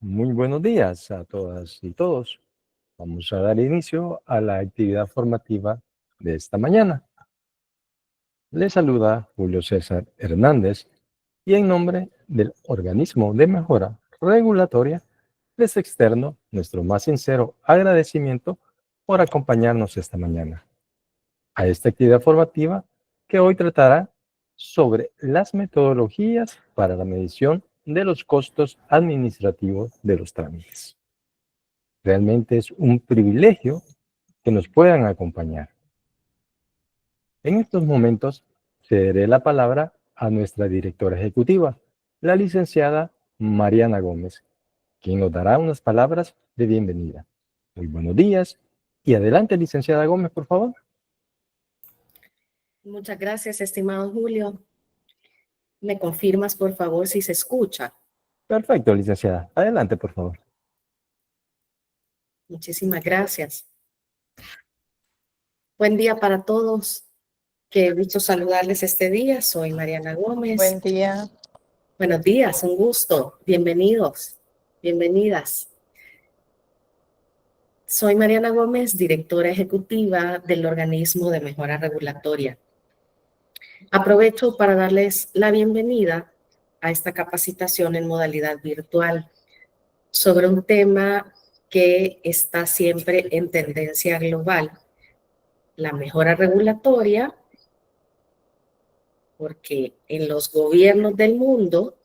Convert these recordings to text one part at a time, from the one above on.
Muy buenos días a todas y todos. Vamos a dar inicio a la actividad formativa de esta mañana. Les saluda Julio César Hernández y en nombre del Organismo de Mejora Regulatoria les externo nuestro más sincero agradecimiento por acompañarnos esta mañana a esta actividad formativa que hoy tratará sobre las metodologías para la medición de los costos administrativos de los trámites. Realmente es un privilegio que nos puedan acompañar. En estos momentos cederé la palabra a nuestra directora ejecutiva, la licenciada Mariana Gómez, quien nos dará unas palabras de bienvenida. Muy buenos días y adelante, licenciada Gómez, por favor. Muchas gracias, estimado Julio. ¿Me confirmas, por favor, si se escucha? Perfecto, licenciada. Adelante, por favor. Muchísimas gracias. Buen día para todos. Qué gusto saludarles este día. Soy Mariana Gómez. Buen día. Buenos días, un gusto. Bienvenidos, bienvenidas. Soy Mariana Gómez, directora ejecutiva del Organismo de Mejora Regulatoria. Aprovecho para darles la bienvenida a esta capacitación en modalidad virtual sobre un tema que está siempre en tendencia global, la mejora regulatoria, porque en los gobiernos del mundo,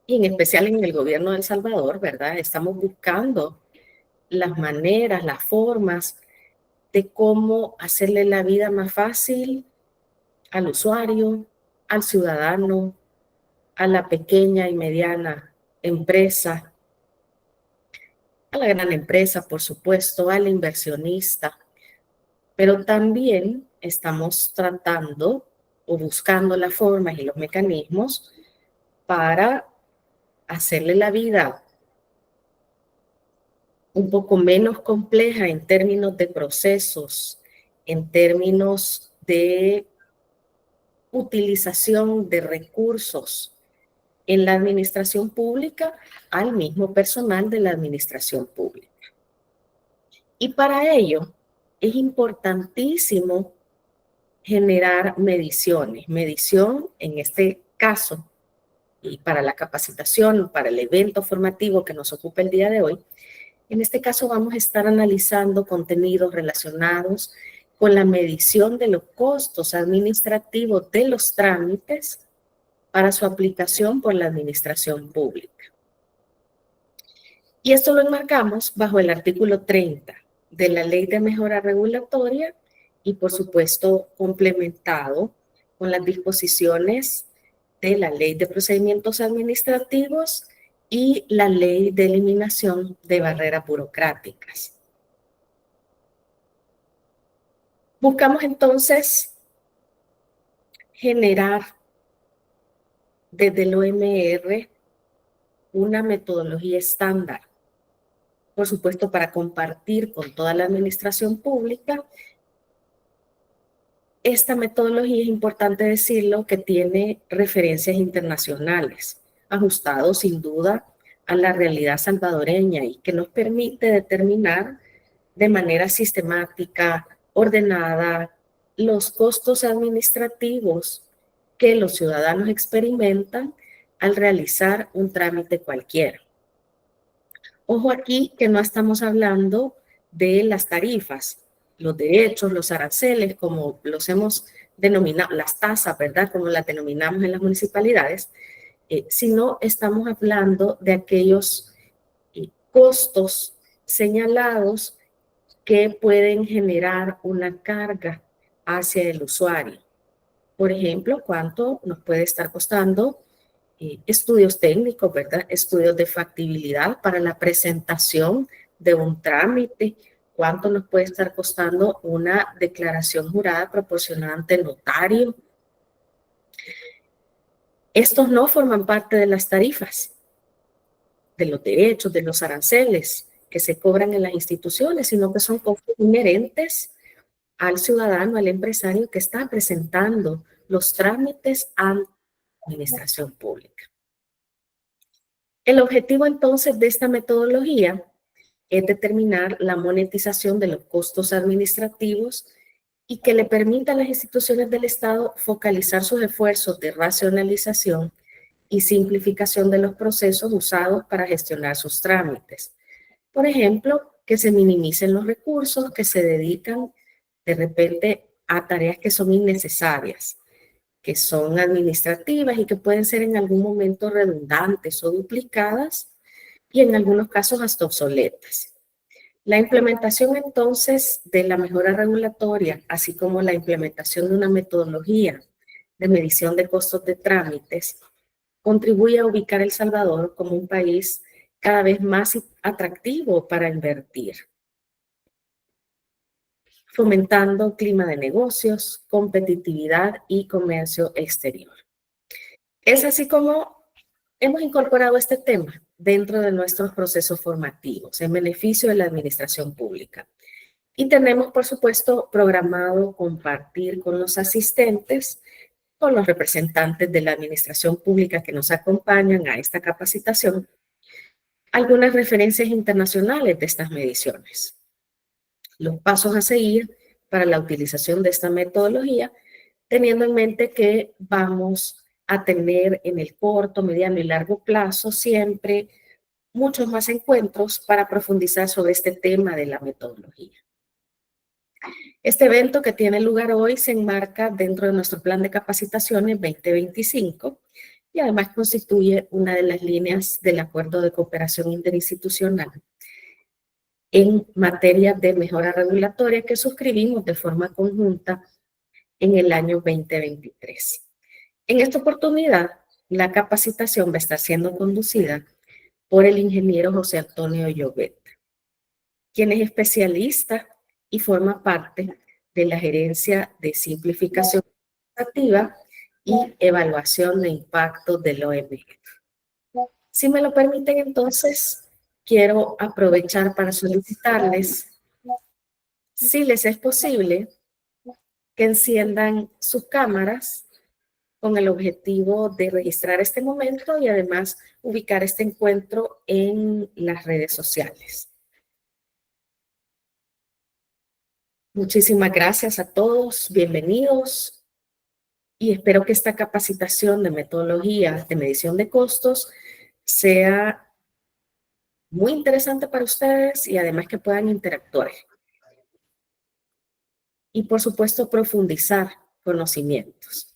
y en especial en el gobierno de El Salvador, ¿verdad? Estamos buscando las maneras, las formas de cómo hacerle la vida más fácil al usuario, al ciudadano, a la pequeña y mediana empresa, a la gran empresa, por supuesto, al inversionista, pero también estamos tratando o buscando las formas y los mecanismos para hacerle la vida un poco menos compleja en términos de procesos, en términos de utilización de recursos en la administración pública al mismo personal de la administración pública. Y para ello es importantísimo generar mediciones. Medición, en este caso, y para la capacitación, para el evento formativo que nos ocupa el día de hoy, en este caso vamos a estar analizando contenidos relacionados con la medición de los costos administrativos de los trámites para su aplicación por la administración pública. Y esto lo enmarcamos bajo el artículo 30 de la Ley de Mejora Regulatoria y, por supuesto, complementado con las disposiciones de la Ley de Procedimientos Administrativos y la Ley de Eliminación de Barreras Burocráticas. Buscamos entonces generar desde el OMR una metodología estándar, por supuesto, para compartir con toda la administración pública. Esta metodología, es importante decirlo, que tiene referencias internacionales, ajustado sin duda a la realidad salvadoreña y que nos permite determinar de manera sistemática, ordenada, los costos administrativos que los ciudadanos experimentan al realizar un trámite cualquiera. Ojo aquí que no estamos hablando de las tarifas, los derechos, los aranceles, como los hemos denominado, las tasas, ¿verdad? Como las denominamos en las municipalidades, sino estamos hablando de aquellos costos señalados que pueden generar una carga hacia el usuario. Por ejemplo, ¿cuánto nos puede estar costando estudios técnicos, ¿verdad? Estudios de factibilidad para la presentación de un trámite? ¿Cuánto nos puede estar costando una declaración jurada proporcionada ante el notario? Estos no forman parte de las tarifas, de los derechos, de los aranceles que se cobran en las instituciones, sino que son costos inherentes al ciudadano, al empresario que está presentando los trámites a la administración pública. El objetivo entonces de esta metodología es determinar la monetización de los costos administrativos y que le permita a las instituciones del Estado focalizar sus esfuerzos de racionalización y simplificación de los procesos usados para gestionar sus trámites. Por ejemplo, que se minimicen los recursos que se dedican de repente a tareas que son innecesarias, que son administrativas y que pueden ser en algún momento redundantes o duplicadas y en algunos casos hasta obsoletas. La implementación entonces de la mejora regulatoria, así como la implementación de una metodología de medición de costos de trámites, contribuye a ubicar a El Salvador como un país cada vez más atractivo para invertir, fomentando clima de negocios, competitividad y comercio exterior. Es así como hemos incorporado este tema dentro de nuestros procesos formativos en beneficio de la administración pública. Y tenemos, por supuesto, programado compartir con los asistentes, con los representantes de la administración pública que nos acompañan a esta capacitación, algunas referencias internacionales de estas mediciones. Los pasos a seguir para la utilización de esta metodología, teniendo en mente que vamos a tener en el corto, mediano y largo plazo siempre muchos más encuentros para profundizar sobre este tema de la metodología. Este evento que tiene lugar hoy se enmarca dentro de nuestro plan de capacitaciones 2025 y además constituye una de las líneas del Acuerdo de Cooperación Interinstitucional en materia de mejora regulatoria que suscribimos de forma conjunta en el año 2023. En esta oportunidad, la capacitación va a estar siendo conducida por el ingeniero José Antonio Llobet, quien es especialista y forma parte de la Gerencia de Simplificación Administrativa y Evaluación de Impacto del OMG. Si me lo permiten, entonces, quiero aprovechar para solicitarles, si les es posible, que enciendan sus cámaras con el objetivo de registrar este momento y además ubicar este encuentro en las redes sociales. Muchísimas gracias a todos, bienvenidos y espero que esta capacitación de metodología de medición de costos sea muy interesante para ustedes y además que puedan interactuar. Y por supuesto profundizar conocimientos.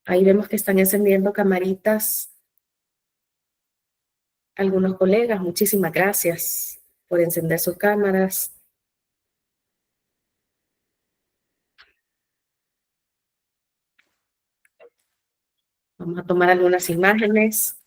Ahí vemos que están encendiendo camaritas algunos colegas. Muchísimas gracias por encender sus cámaras. Vamos a tomar algunas imágenes.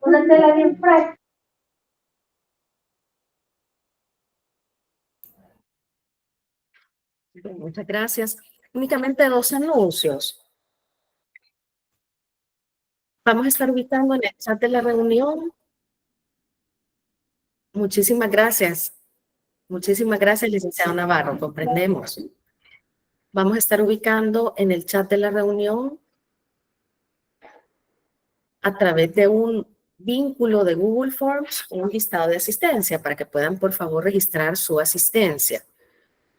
Póngatela bien fresca. Muchas gracias. Únicamente 2 anuncios. Vamos a estar ubicando en el chat de la reunión. Muchísimas gracias. Muchísimas gracias, licenciado Navarro. Comprendemos. Vamos a estar ubicando en el chat de la reunión a través de un vínculo de Google Forms un listado de asistencia para que puedan, por favor, registrar su asistencia.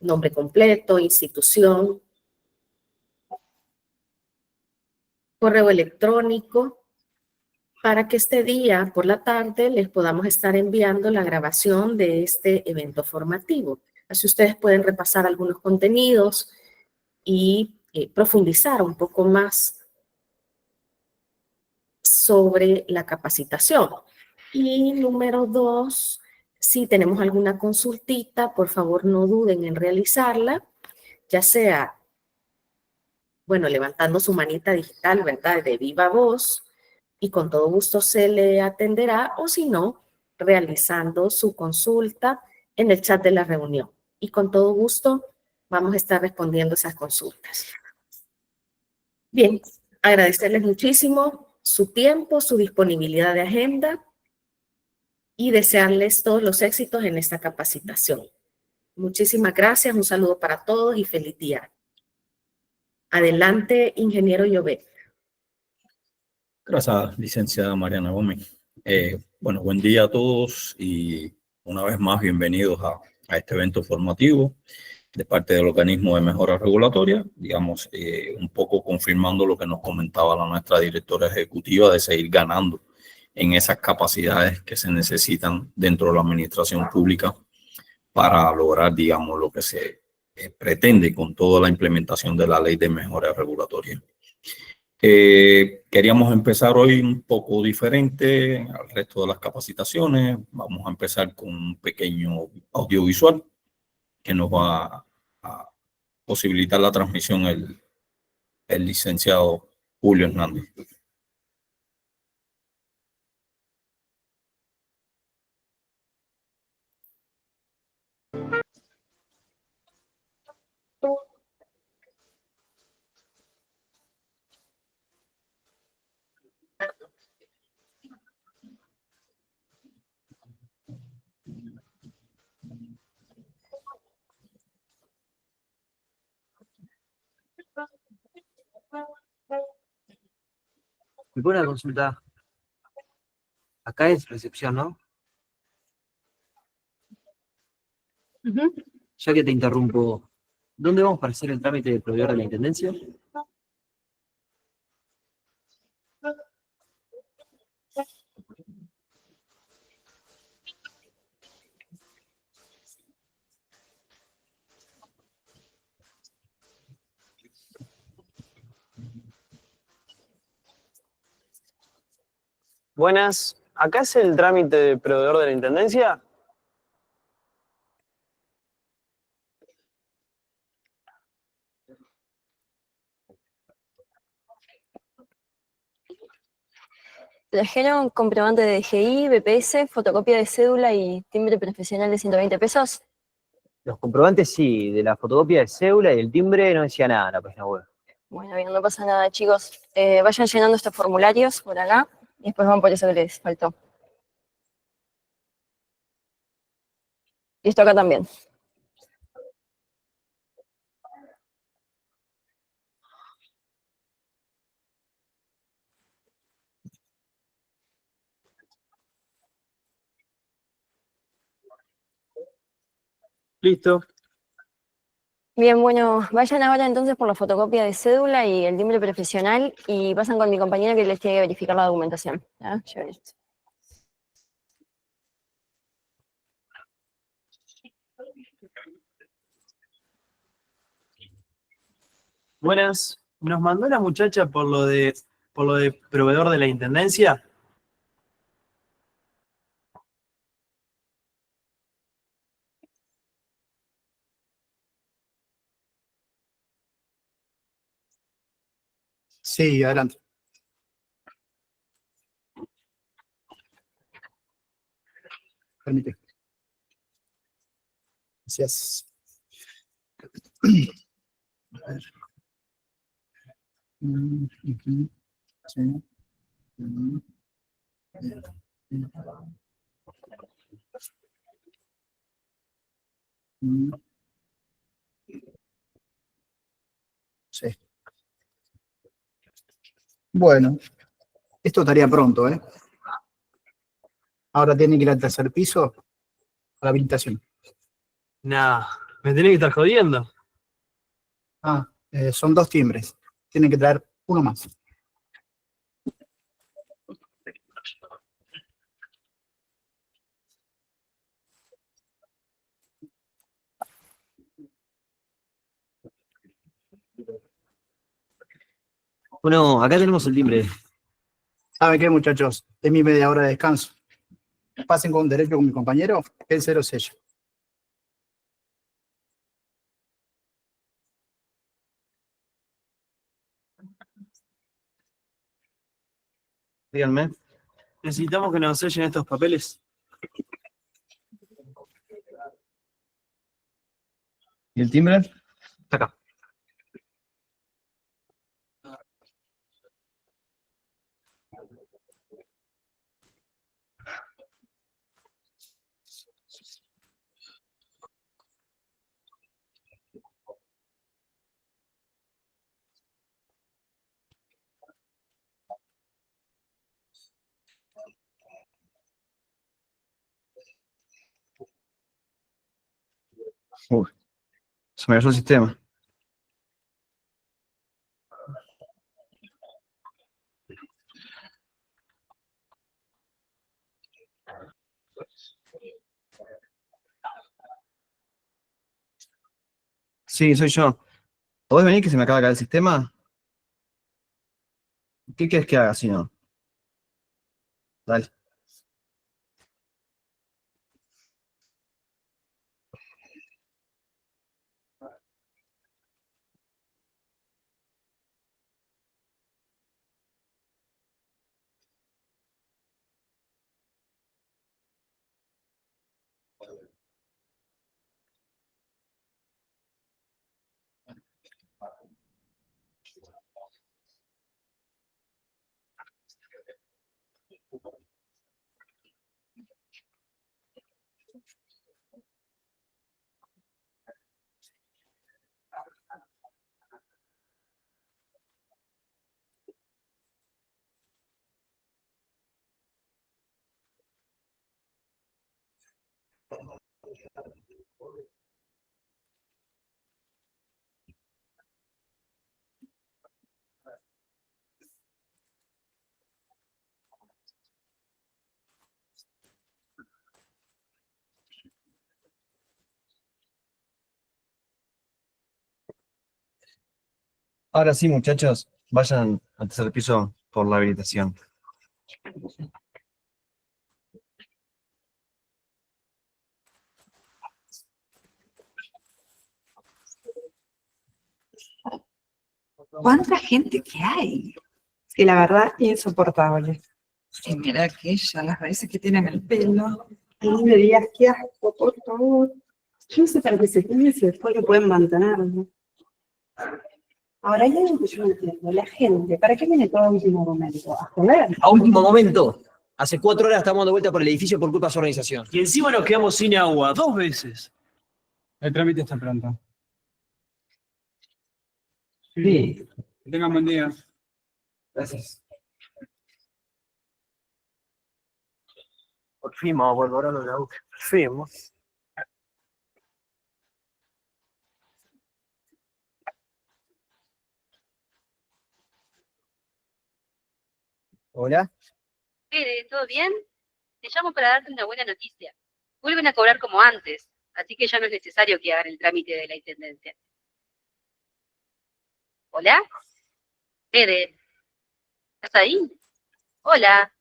Nombre completo, institución, correo electrónico, para que este día por la tarde les podamos estar enviando la grabación de este evento formativo. Así ustedes pueden repasar algunos contenidos y profundizar un poco más sobre la capacitación. Y número 2, si tenemos alguna consultita, por favor no duden en realizarla, ya sea, bueno, levantando su manita digital, ¿verdad?, de viva voz, y con todo gusto se le atenderá, o si no, realizando su consulta en el chat de la reunión. Y con todo gusto vamos a estar respondiendo esas consultas. Bien, agradecerles muchísimo su tiempo, su disponibilidad de agenda y desearles todos los éxitos en esta capacitación. Muchísimas gracias, un saludo para todos y feliz día. Adelante, ingeniero Llobet. Gracias, licenciada Mariana Gómez. Bueno, buen día a todos y una vez más bienvenidos a este evento formativo de parte del Organismo de Mejora Regulatoria, digamos, un poco confirmando lo que nos comentaba la nuestra directora ejecutiva de seguir ganando en esas capacidades que se necesitan dentro de la administración pública para lograr, digamos, lo que se pretende con toda la implementación de la Ley de Mejora Regulatoria. Queríamos empezar hoy un poco diferente al resto de las capacitaciones. Vamos a empezar con un pequeño audiovisual que nos va a posibilitar la transmisión el licenciado Julio Hernández. Me pone una consulta. Acá es recepción, ¿no? Ya que te interrumpo, ¿dónde vamos para hacer el trámite del proveedor de la Intendencia? Buenas, ¿acá es el trámite de proveedor de la Intendencia? ¿Trajeron comprobante de DGI, BPS, fotocopia de cédula y timbre profesional de 120 pesos? Los comprobantes sí, de la fotocopia de cédula y el timbre no decía nada en la página web. Bueno, bien, no pasa nada, chicos. Vayan llenando estos formularios por acá y después van por eso que les faltó. Y esto acá también. Listo. Bien, bueno, vayan ahora entonces por la fotocopia de cédula y el timbre profesional y pasan con mi compañera que les tiene que verificar la documentación. ¿Ya? Lleven esto. Buenas, nos mandó la muchacha por lo de proveedor de la Intendencia. Sí, adelante. Permite. Gracias. A ver. Ujú. Sí. Mm. Mm. Sí. Bueno, esto estaría pronto, ¿eh? Ahora tiene que ir al tercer piso a la habilitación. Nah, me tenés que estar jodiendo. Son 2 timbres. Tienen que traer uno más. Bueno, acá tenemos el timbre. ¿Saben qué, muchachos? Es mi media hora de descanso. Pasen con derecho con mi compañero, que él se lo sella. Díganme. Necesitamos que nos sellen estos papeles. ¿Y el timbre? Está acá. Uy, se me cayó el sistema. Sí, soy yo. ¿Podés venir que se me acaba de caer el sistema? ¿Qué quieres que haga si no? Dale. Ahora sí, muchachos, vayan al tercer piso por la habilitación. ¿Cuánta gente que hay? Sí, la verdad, insoportable. Y mira aquella, las raíces que tienen el pelo. No me digas qué asco, por favor. Yo no sé para qué se tiene si después lo pueden mantener, ¿no? Ahora hay algo que yo no entiendo. La gente, ¿para qué viene todo a último momento? ¿A joder? A último momento. Hace 4 horas estamos dando vuelta por el edificio por culpa de su organización. Y encima nos quedamos sin agua 2 veces. El trámite está pronto. Sí. Que tengan buen día. Gracias. Por fin vamos a volver a la boca. Por fin, ¿no? Hola. Fede, ¿todo bien? Te llamo para darte una buena noticia. Vuelven a cobrar como antes, así que ya no es necesario que hagan el trámite de la intendencia. ¿Hola? Fede, ¿estás ahí? Hola.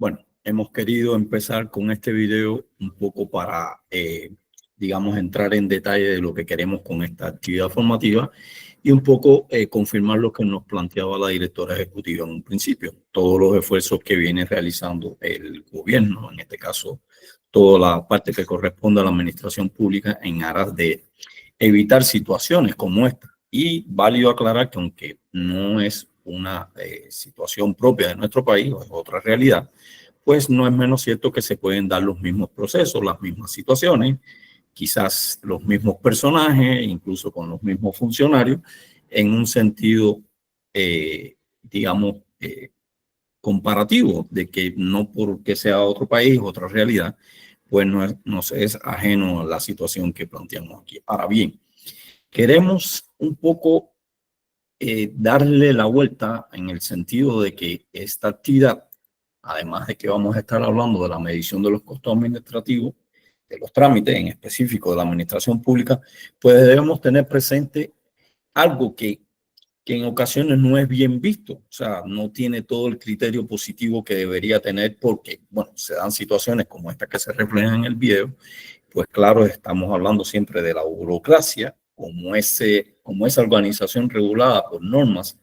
Bueno, hemos querido empezar con este video un poco para, digamos, entrar en detalle de lo que queremos con esta actividad formativa y un poco confirmar lo que nos planteaba la directora ejecutiva en un principio. Todos los esfuerzos que viene realizando el gobierno, en este caso, toda la parte que corresponde a la administración pública en aras de evitar situaciones como esta. Y válido aclarar que aunque no es una situación propia de nuestro país, o es otra realidad, pues no es menos cierto que se pueden dar los mismos procesos, las mismas situaciones, quizás los mismos personajes, incluso con los mismos funcionarios, en un sentido, digamos, comparativo, de que no porque sea otro país, otra realidad, pues nos es ajeno a la situación que planteamos aquí. Ahora bien, queremos un poco darle la vuelta en el sentido de que esta actividad, además de que vamos a estar hablando de la medición de los costos administrativos, de los trámites en específico de la administración pública, pues debemos tener presente algo que en ocasiones no es bien visto, o sea, no tiene todo el criterio positivo que debería tener porque, bueno, se dan situaciones como esta que se reflejan en el video, pues claro, estamos hablando siempre de la burocracia como esa organización regulada por normas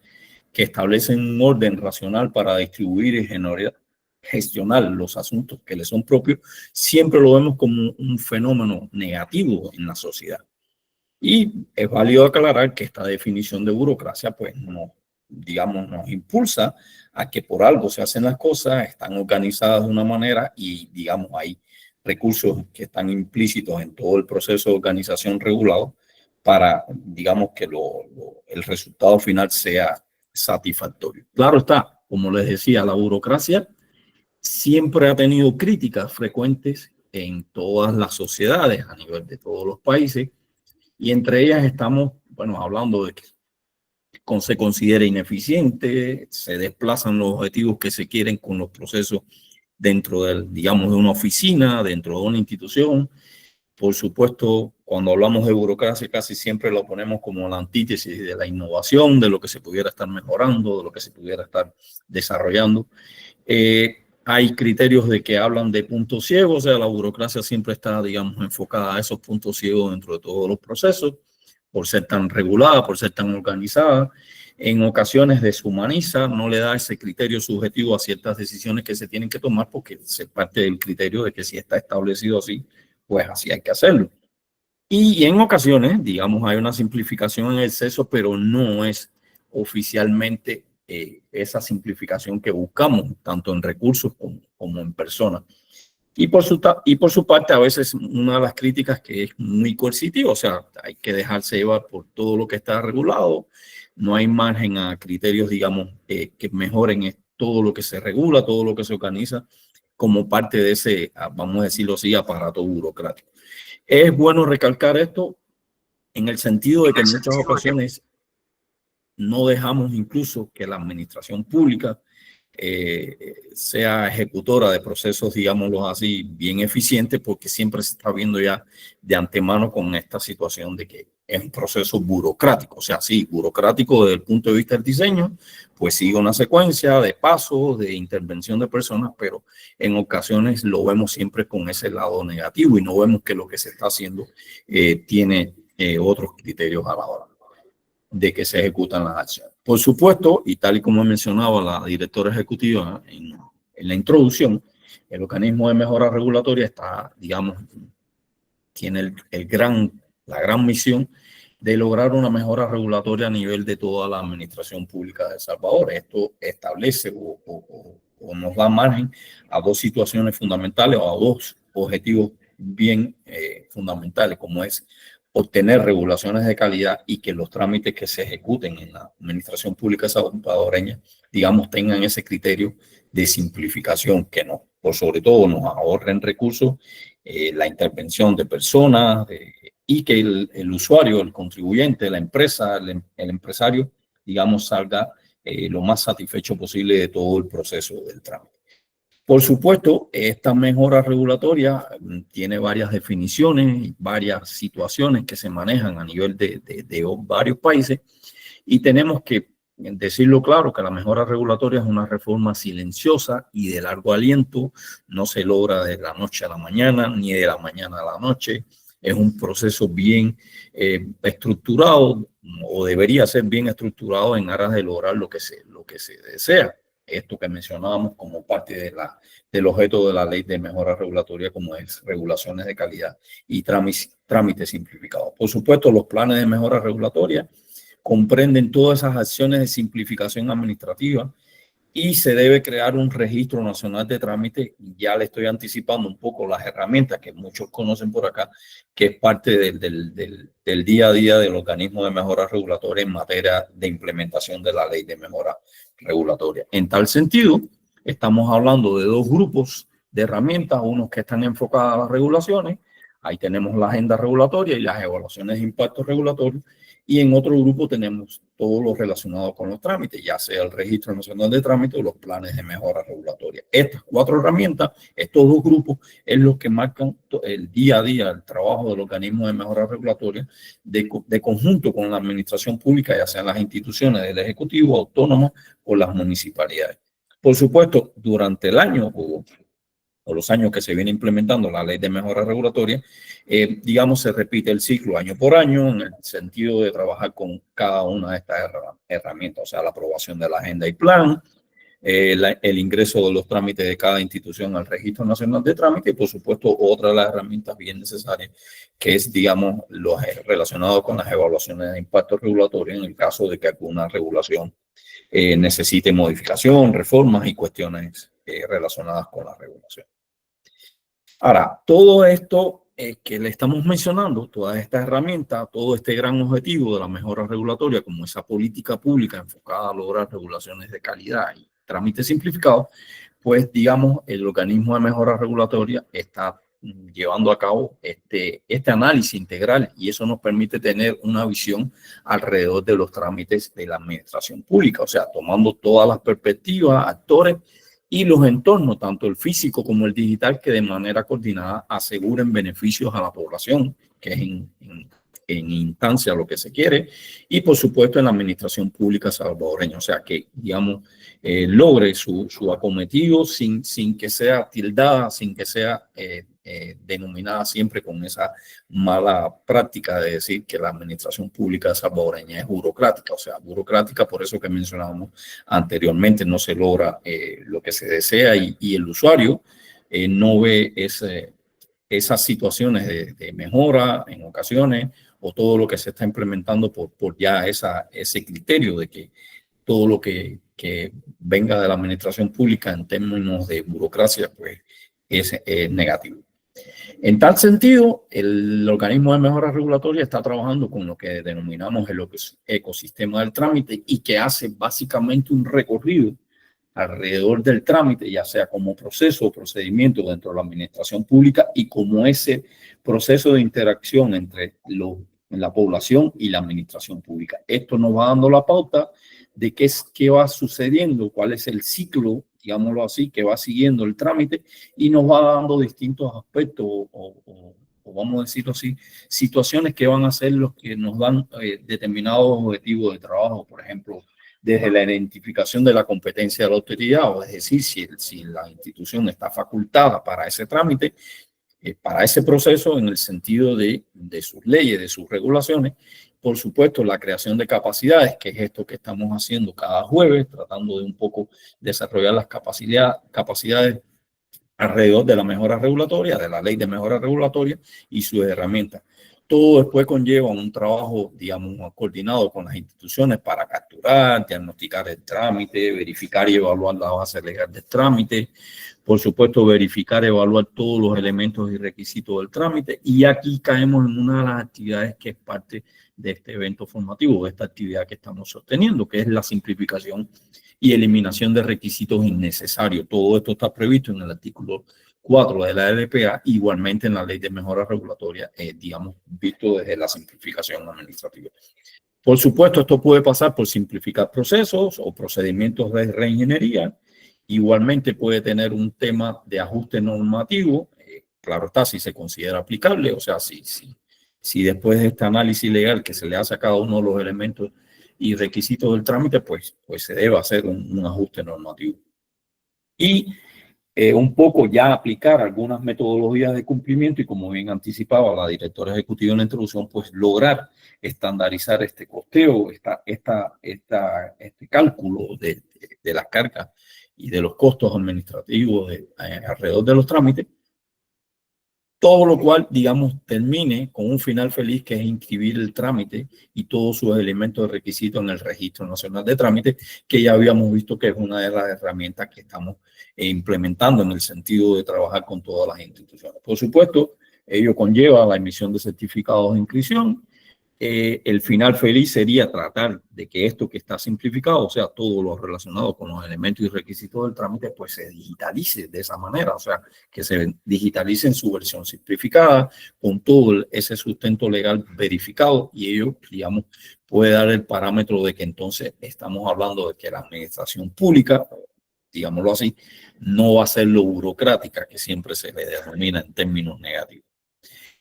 que establecen un orden racional para distribuir y gestionar los asuntos que le son propios, siempre lo vemos como un fenómeno negativo en la sociedad. Y es válido aclarar que esta definición de burocracia, pues, digamos, nos impulsa a que por algo se hacen las cosas, están organizadas de una manera y, digamos, hay recursos que están implícitos en todo el proceso de organización regulado para, digamos, que el resultado final sea satisfactorio. Claro está, como les decía, la burocracia siempre ha tenido críticas frecuentes en todas las sociedades a nivel de todos los países y entre ellas estamos, bueno, hablando de que se considera ineficiente, se desplazan los objetivos que se quieren con los procesos dentro digamos, de una oficina, dentro de una institución. Por supuesto, cuando hablamos de burocracia casi siempre lo ponemos como la antítesis de la innovación, de lo que se pudiera estar mejorando, de lo que se pudiera estar desarrollando. Hay criterios de que hablan de puntos ciegos, o sea, la burocracia siempre está, digamos, enfocada a esos puntos ciegos dentro de todos los procesos, por ser tan regulada, por ser tan organizada. En ocasiones deshumaniza, no le da ese criterio subjetivo a ciertas decisiones que se tienen que tomar porque se parte del criterio de que si está establecido así, pues así hay que hacerlo. Y en ocasiones, digamos, hay una simplificación en exceso, pero no es oficialmente esa simplificación que buscamos, tanto en recursos como en personas. Y por su parte, a veces una de las críticas que es muy coercitiva, o sea, hay que dejarse llevar por todo lo que está regulado, no hay margen a criterios, digamos, que mejoren todo lo que se regula, todo lo que se organiza, como parte de ese, vamos a decirlo así, aparato burocrático. Es bueno recalcar esto en el sentido de que en muchas ocasiones no dejamos incluso que la administración pública sea ejecutora de procesos, digámoslo así, bien eficientes, porque siempre se está viendo ya de antemano con esta situación de que es un proceso burocrático. O sea, sí, burocrático desde el punto de vista del diseño, pues sigue una secuencia de pasos, de intervención de personas, pero en ocasiones lo vemos siempre con ese lado negativo y no vemos que lo que se está haciendo tiene otros criterios a la hora de que se ejecutan las acciones. Por supuesto, y tal y como mencionaba la directora ejecutiva en la introducción, el organismo de mejora regulatoria está, digamos, tiene la gran misión de lograr una mejora regulatoria a nivel de toda la administración pública de El Salvador. Esto establece o nos da margen a dos situaciones fundamentales o a dos objetivos bien fundamentales, como es obtener regulaciones de calidad y que los trámites que se ejecuten en la administración pública salvadoreña, digamos, tengan ese criterio de simplificación que no, por sobre todo nos ahorren recursos, la intervención de personas y que el usuario, el contribuyente, la empresa, el empresario, digamos, salga lo más satisfecho posible de todo el proceso del trámite. Por supuesto, esta mejora regulatoria tiene varias definiciones, varias situaciones que se manejan a nivel de varios países y tenemos que decirlo claro, que la mejora regulatoria es una reforma silenciosa y de largo aliento, no se logra de la noche a la mañana, ni de la mañana a la noche. Es un proceso bien estructurado, o debería ser bien estructurado en aras de lograr lo que se desea. Esto que mencionábamos como parte del objeto de la ley de mejora regulatoria, como es regulaciones de calidad y trámites simplificados. Por supuesto, los planes de mejora regulatoria comprenden todas esas acciones de simplificación administrativa y se debe crear un registro nacional de trámite. Ya le estoy anticipando un poco las herramientas que muchos conocen por acá, que es parte del día a día del organismo de mejora regulatoria en materia de implementación de la ley de mejora regulatoria. En tal sentido, estamos hablando de dos grupos de herramientas, unos que están enfocadas a las regulaciones, ahí tenemos la agenda regulatoria y las evaluaciones de impacto regulatorio, y en otro grupo tenemos todo lo relacionado con los trámites, ya sea el Registro Nacional de Trámites o los planes de mejora regulatoria. Estas cuatro herramientas, estos dos grupos, es lo que marcan el día a día, el trabajo del organismo de mejora regulatoria de conjunto con la administración pública, ya sean las instituciones del Ejecutivo, autónomas o las municipalidades. Por supuesto, durante el año o los años que se viene implementando la ley de mejora regulatoria, digamos, se repite el ciclo año por año en el sentido de trabajar con cada una de estas herramientas, o sea, la aprobación de la agenda y plan, el ingreso de los trámites de cada institución al Registro Nacional de Trámites y, por supuesto, otra de las herramientas bien necesarias, que es, digamos, lo relacionado con las evaluaciones de impacto regulatorio en el caso de que alguna regulación necesite modificación, reformas y cuestiones relacionadas con la regulación. Ahora, todo esto que le estamos mencionando, todas estas herramientas, todo este gran objetivo de la mejora regulatoria, como esa política pública enfocada a lograr regulaciones de calidad y trámites simplificados, pues digamos, el organismo de mejora regulatoria está llevando a cabo este análisis integral y eso nos permite tener una visión alrededor de los trámites de la administración pública, o sea, tomando todas las perspectivas, actores y los entornos, tanto el físico como el digital, que de manera coordinada aseguren beneficios a la población, que es en instancia lo que se quiere, y por supuesto en la administración pública salvadoreña, o sea, que, digamos, logre su acometido sin que sea tildada, sin que sea denominada siempre con esa mala práctica de decir que la administración pública salvadoreña es burocrática, o sea, burocrática por eso que mencionábamos anteriormente, no se logra lo que se desea y el usuario no ve esas situaciones de mejora en ocasiones o todo lo que se está implementando por ya ese criterio de que todo lo que venga de la administración pública en términos de burocracia pues es negativo. En tal sentido, el organismo de mejora regulatoria está trabajando con lo que denominamos el ecosistema del trámite y que hace básicamente un recorrido alrededor del trámite, ya sea como proceso o procedimiento dentro de la administración pública y como ese proceso de interacción entre la población y la administración pública. Esto nos va dando la pauta de qué va sucediendo, cuál es el ciclo, digámoslo así, que va siguiendo el trámite y nos va dando distintos aspectos o vamos a decirlo así, situaciones que van a ser los que nos dan determinados objetivos de trabajo, por ejemplo, desde la identificación de la competencia de la autoridad, o es decir, si la institución está facultada para ese trámite, para ese proceso en el sentido de sus leyes, de sus regulaciones. Por supuesto, la creación de capacidades, que es esto que estamos haciendo cada jueves, tratando de un poco desarrollar las capacidades alrededor de la mejora regulatoria, de la ley de mejora regulatoria y sus herramientas. Todo después conlleva un trabajo, digamos, coordinado con las instituciones para capturar, diagnosticar el trámite, verificar y evaluar la base legal del trámite, por supuesto, verificar, evaluar todos los elementos y requisitos del trámite. Y aquí caemos en una de las actividades que es parte de este evento formativo, de esta actividad que estamos sosteniendo, que es la simplificación y eliminación de requisitos innecesarios. Todo esto está previsto en el artículo 4 de la LPA, igualmente en la ley de mejora regulatoria, digamos, visto desde la simplificación administrativa. Por supuesto, esto puede pasar por simplificar procesos o procedimientos de reingeniería. Igualmente puede tener un tema de ajuste normativo, claro está, si se considera aplicable, o sea, si después de este análisis legal que se le hace a cada uno de los elementos y requisitos del trámite, pues se debe hacer un ajuste normativo. Y un poco ya aplicar algunas metodologías de cumplimiento y, como bien anticipaba la directora ejecutiva en la introducción, pues lograr estandarizar este costeo, este cálculo de las cargas y de los costos administrativos alrededor de los trámites. Todo lo cual, digamos, termine con un final feliz, que es inscribir el trámite y todos sus elementos de requisito en el Registro Nacional de Trámites, que ya habíamos visto que es una de las herramientas que estamos implementando en el sentido de trabajar con todas las instituciones. Por supuesto, ello conlleva la emisión de certificados de inscripción. El final feliz sería tratar de que esto que está simplificado, o sea, todo lo relacionado con los elementos y requisitos del trámite, pues se digitalice de esa manera, o sea, que se digitalice en su versión simplificada, con todo ese sustento legal verificado, y ello, digamos, puede dar el parámetro de que entonces estamos hablando de que la administración pública, digámoslo así, no va a ser lo burocrática que siempre se le denomina en términos negativos.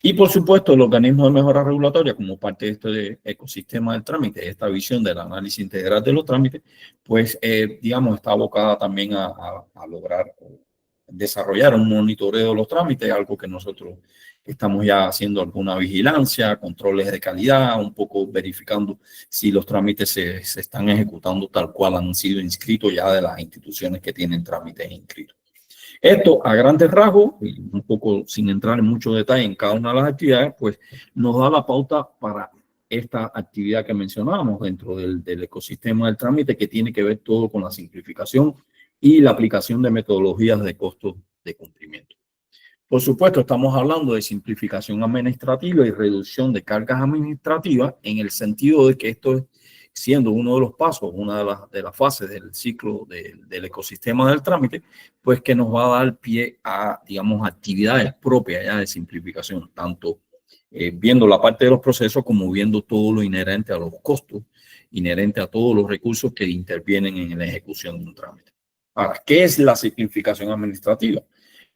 Y por supuesto, el organismo de mejora regulatoria, como parte de este ecosistema del trámite, esta visión del análisis integral de los trámites, pues, digamos, está abocada también a lograr desarrollar un monitoreo de los trámites, algo que nosotros estamos ya haciendo alguna vigilancia, controles de calidad, un poco verificando si los trámites se están ejecutando tal cual han sido inscritos ya de las instituciones que tienen trámites inscritos. Esto, a grandes rasgos, y un poco sin entrar en mucho detalle en cada una de las actividades, pues nos da la pauta para esta actividad que mencionábamos dentro del ecosistema del trámite, que tiene que ver todo con la simplificación y la aplicación de metodologías de costos de cumplimiento. Por supuesto, estamos hablando de simplificación administrativa y reducción de cargas administrativas, en el sentido de que esto es, siendo uno de los pasos, una de las fases del ciclo del ecosistema del trámite, pues que nos va a dar pie a, digamos, actividades propias ya de simplificación, tanto viendo la parte de los procesos como viendo todo lo inherente a los costos, inherente a todos los recursos que intervienen en la ejecución de un trámite. Ahora, ¿qué es la simplificación administrativa?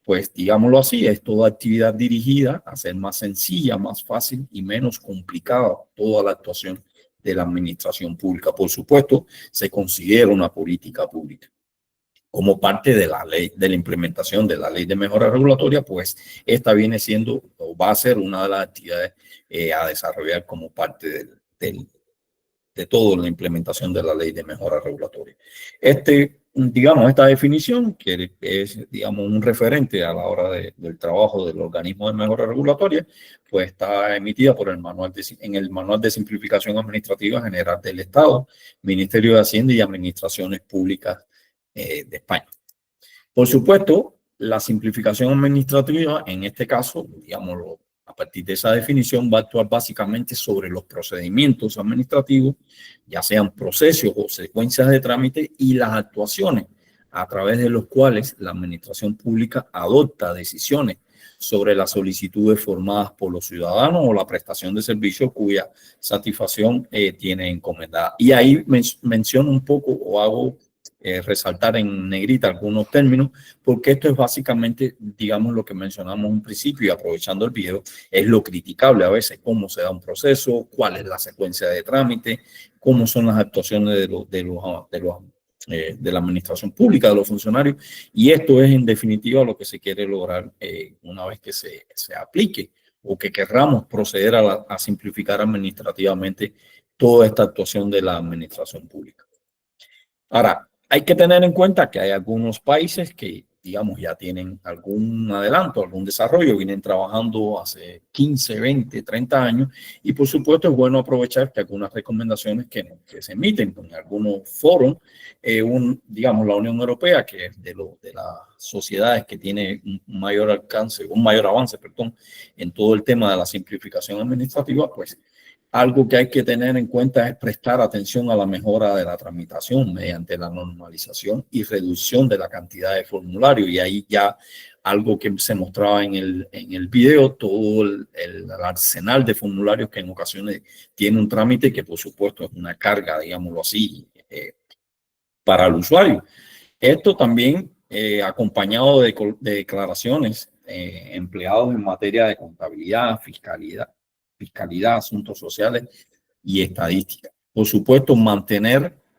Pues, digámoslo así, es toda actividad dirigida a hacer más sencilla, más fácil y menos complicada toda la actuación de la administración pública. Por supuesto, se considera una política pública. Como parte de la ley, de la implementación de la ley de mejora regulatoria, pues esta viene siendo o va a ser una de las actividades a desarrollar como parte de toda la implementación de la ley de mejora regulatoria. Digamos, esta definición, que es, digamos, un referente a la hora del trabajo del organismo de mejora regulatoria, pues está emitida por en el Manual de Simplificación Administrativa General del Estado, Ministerio de Hacienda y Administraciones Públicas de España. Por supuesto, la simplificación administrativa, en este caso, digámoslo, a partir de esa definición, va a actuar básicamente sobre los procedimientos administrativos, ya sean procesos o secuencias de trámite, y las actuaciones a través de los cuales la administración pública adopta decisiones sobre las solicitudes formadas por los ciudadanos o la prestación de servicios cuya satisfacción tiene encomendada. Y ahí menciono un poco o hago resaltar en negrita algunos términos, porque esto es básicamente, digamos, lo que mencionamos en un principio, y aprovechando el video, es lo criticable a veces, cómo se da un proceso, cuál es la secuencia de trámite, cómo son las actuaciones de la administración pública, de los funcionarios, y esto es en definitiva lo que se quiere lograr una vez que se aplique o que querramos proceder a simplificar administrativamente toda esta actuación de la administración pública. Ahora, hay que tener en cuenta que hay algunos países que, digamos, ya tienen algún adelanto, algún desarrollo, vienen trabajando hace 15, 20, 30 años, y por supuesto es bueno aprovechar que algunas recomendaciones que se emiten en algunos foros, digamos, la Unión Europea, que es de las sociedades que tiene un mayor avance, en todo el tema de la simplificación administrativa, pues algo que hay que tener en cuenta es prestar atención a la mejora de la tramitación mediante la normalización y reducción de la cantidad de formularios. Y ahí ya algo que se mostraba en el video, todo el arsenal de formularios que en ocasiones tiene un trámite que por supuesto es una carga, digámoslo así, para el usuario. Esto también acompañado de declaraciones empleados en materia de contabilidad, fiscalidad, asuntos sociales y estadística. Por supuesto,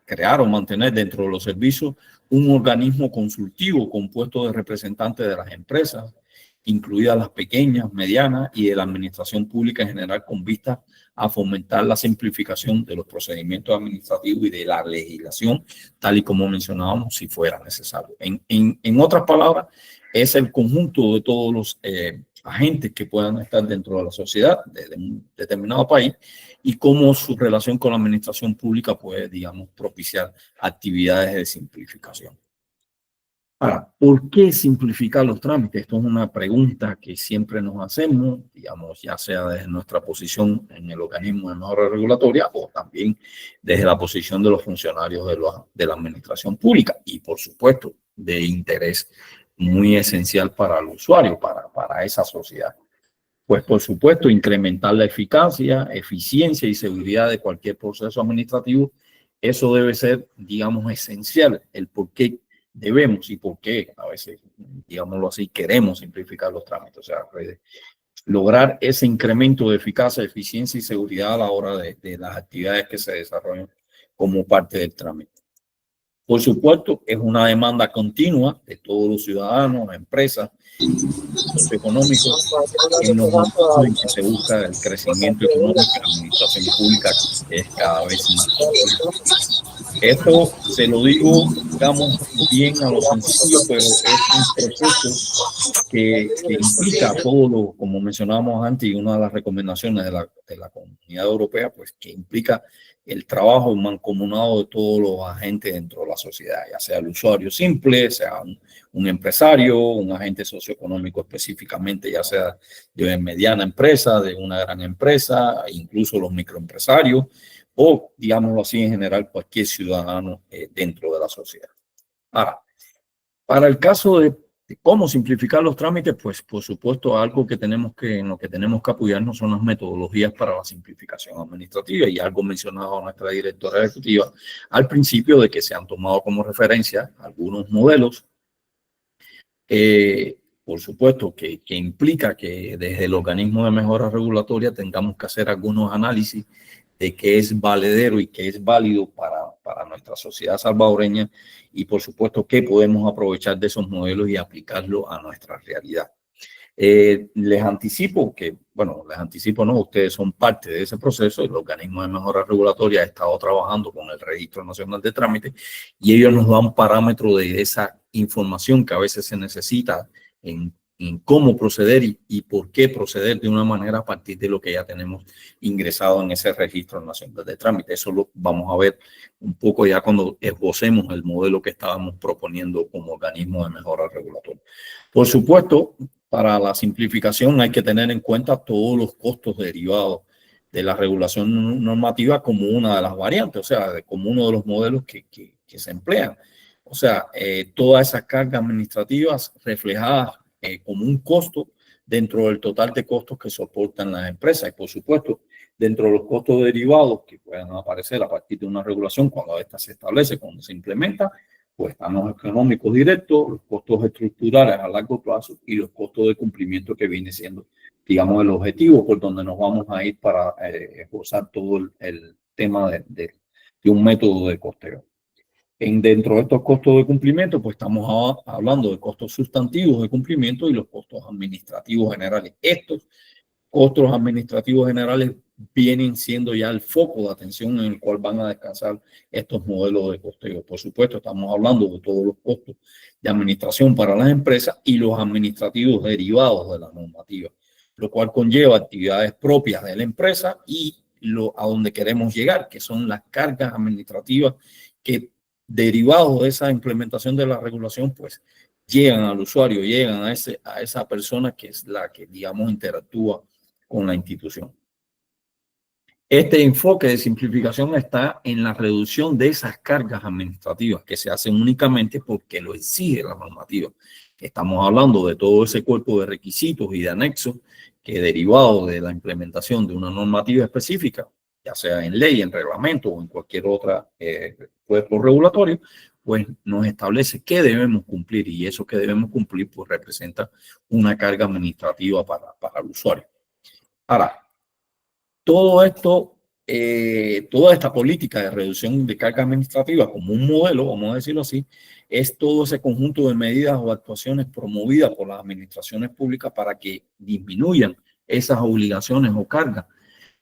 crear o mantener dentro de los servicios un organismo consultivo compuesto de representantes de las empresas, incluidas las pequeñas, medianas y de la administración pública en general, con vista a fomentar la simplificación de los procedimientos administrativos y de la legislación, tal y como mencionábamos, si fuera necesario. En otras palabras, es el conjunto de todos los agentes que puedan estar dentro de la sociedad de un determinado país y cómo su relación con la administración pública puede, digamos, propiciar actividades de simplificación. Ahora, ¿por qué simplificar los trámites? Esto es una pregunta que siempre nos hacemos, digamos, ya sea desde nuestra posición en el organismo de mejora regulatoria o también desde la posición de los funcionarios de la administración pública y, por supuesto, de interés muy esencial para el usuario, para esa sociedad. Pues, por supuesto, incrementar la eficacia, eficiencia y seguridad de cualquier proceso administrativo. Eso debe ser, digamos, esencial, el por qué debemos y por qué a veces, digámoslo así, queremos simplificar los trámites. O sea, lograr ese incremento de eficacia, eficiencia y seguridad a la hora de las actividades que se desarrollan como parte del trámite. Por supuesto, es una demanda continua de todos los ciudadanos, empresas, socioeconómicos, en los momentos en que se busca el crecimiento económico y la administración pública es cada vez más complejo. Esto se lo digo, digamos, bien a lo sencillo, pero es un proceso que implica todo lo, como mencionábamos antes, y una de las recomendaciones de la Comunidad Europea, pues que implica el trabajo mancomunado de todos los agentes dentro de la sociedad, ya sea el usuario simple, sea un empresario, un agente socioeconómico específicamente, ya sea de mediana empresa, de una gran empresa, incluso los microempresarios, o, digámoslo así, en general, cualquier ciudadano dentro de la sociedad. Ahora, para el caso de cómo simplificar los trámites, pues, por supuesto, algo que en lo que tenemos que apoyarnos son las metodologías para la simplificación administrativa, y algo mencionado a nuestra directora ejecutiva al principio, de que se han tomado como referencia algunos modelos, por supuesto, que implica que desde el organismo de mejora regulatoria tengamos que hacer algunos análisis de qué es valedero y qué es válido para nuestra sociedad salvadoreña, y por supuesto qué podemos aprovechar de esos modelos y aplicarlo a nuestra realidad. Les anticipo que, bueno, les anticipo no, ustedes son parte de ese proceso. El organismo de mejora regulatoria ha estado trabajando con el Registro Nacional de Trámites y ellos nos dan parámetros de esa información que a veces se necesita en cómo proceder y por qué proceder de una manera a partir de lo que ya tenemos ingresado en ese Registro Nacional de Trámites. Eso lo vamos a ver un poco ya cuando esbocemos el modelo que estábamos proponiendo como organismo de mejora regulatoria. Por supuesto, para la simplificación hay que tener en cuenta todos los costos derivados de la regulación normativa como una de las variantes, o sea, como uno de los modelos que se emplean. O sea, todas esas cargas administrativas reflejadas como un costo dentro del total de costos que soportan las empresas. Y por supuesto, dentro de los costos derivados que puedan aparecer a partir de una regulación, cuando esta se establece, cuando se implementa, pues están los económicos directos, los costos estructurales a largo plazo y los costos de cumplimiento, que viene siendo, digamos, el objetivo por donde nos vamos a ir para esbozar todo el tema de un método de costeo. Dentro de estos costos de cumplimiento, pues estamos hablando de costos sustantivos de cumplimiento y los costos administrativos generales. Estos costos administrativos generales vienen siendo ya el foco de atención en el cual van a descansar estos modelos de costeo. Por supuesto, estamos hablando de todos los costos de administración para las empresas y los administrativos derivados de la normativa, lo cual conlleva actividades propias de la empresa y a donde queremos llegar, que son las cargas administrativas que, derivados de esa implementación de la regulación, pues llegan al usuario, llegan a esa persona que es la que, digamos, interactúa con la institución. Este enfoque de simplificación está en la reducción de esas cargas administrativas que se hacen únicamente porque lo exige la normativa. Estamos hablando de todo ese cuerpo de requisitos y de anexos que, derivado de la implementación de una normativa específica, ya sea en ley, en reglamento o en cualquier otra cuerpo regulatorio, pues nos establece qué debemos cumplir, y eso que debemos cumplir pues representa una carga administrativa para el usuario. Ahora, todo esto toda esta política de reducción de carga administrativa como un modelo, vamos a decirlo así, es todo ese conjunto de medidas o actuaciones promovidas por las administraciones públicas para que disminuyan esas obligaciones o cargas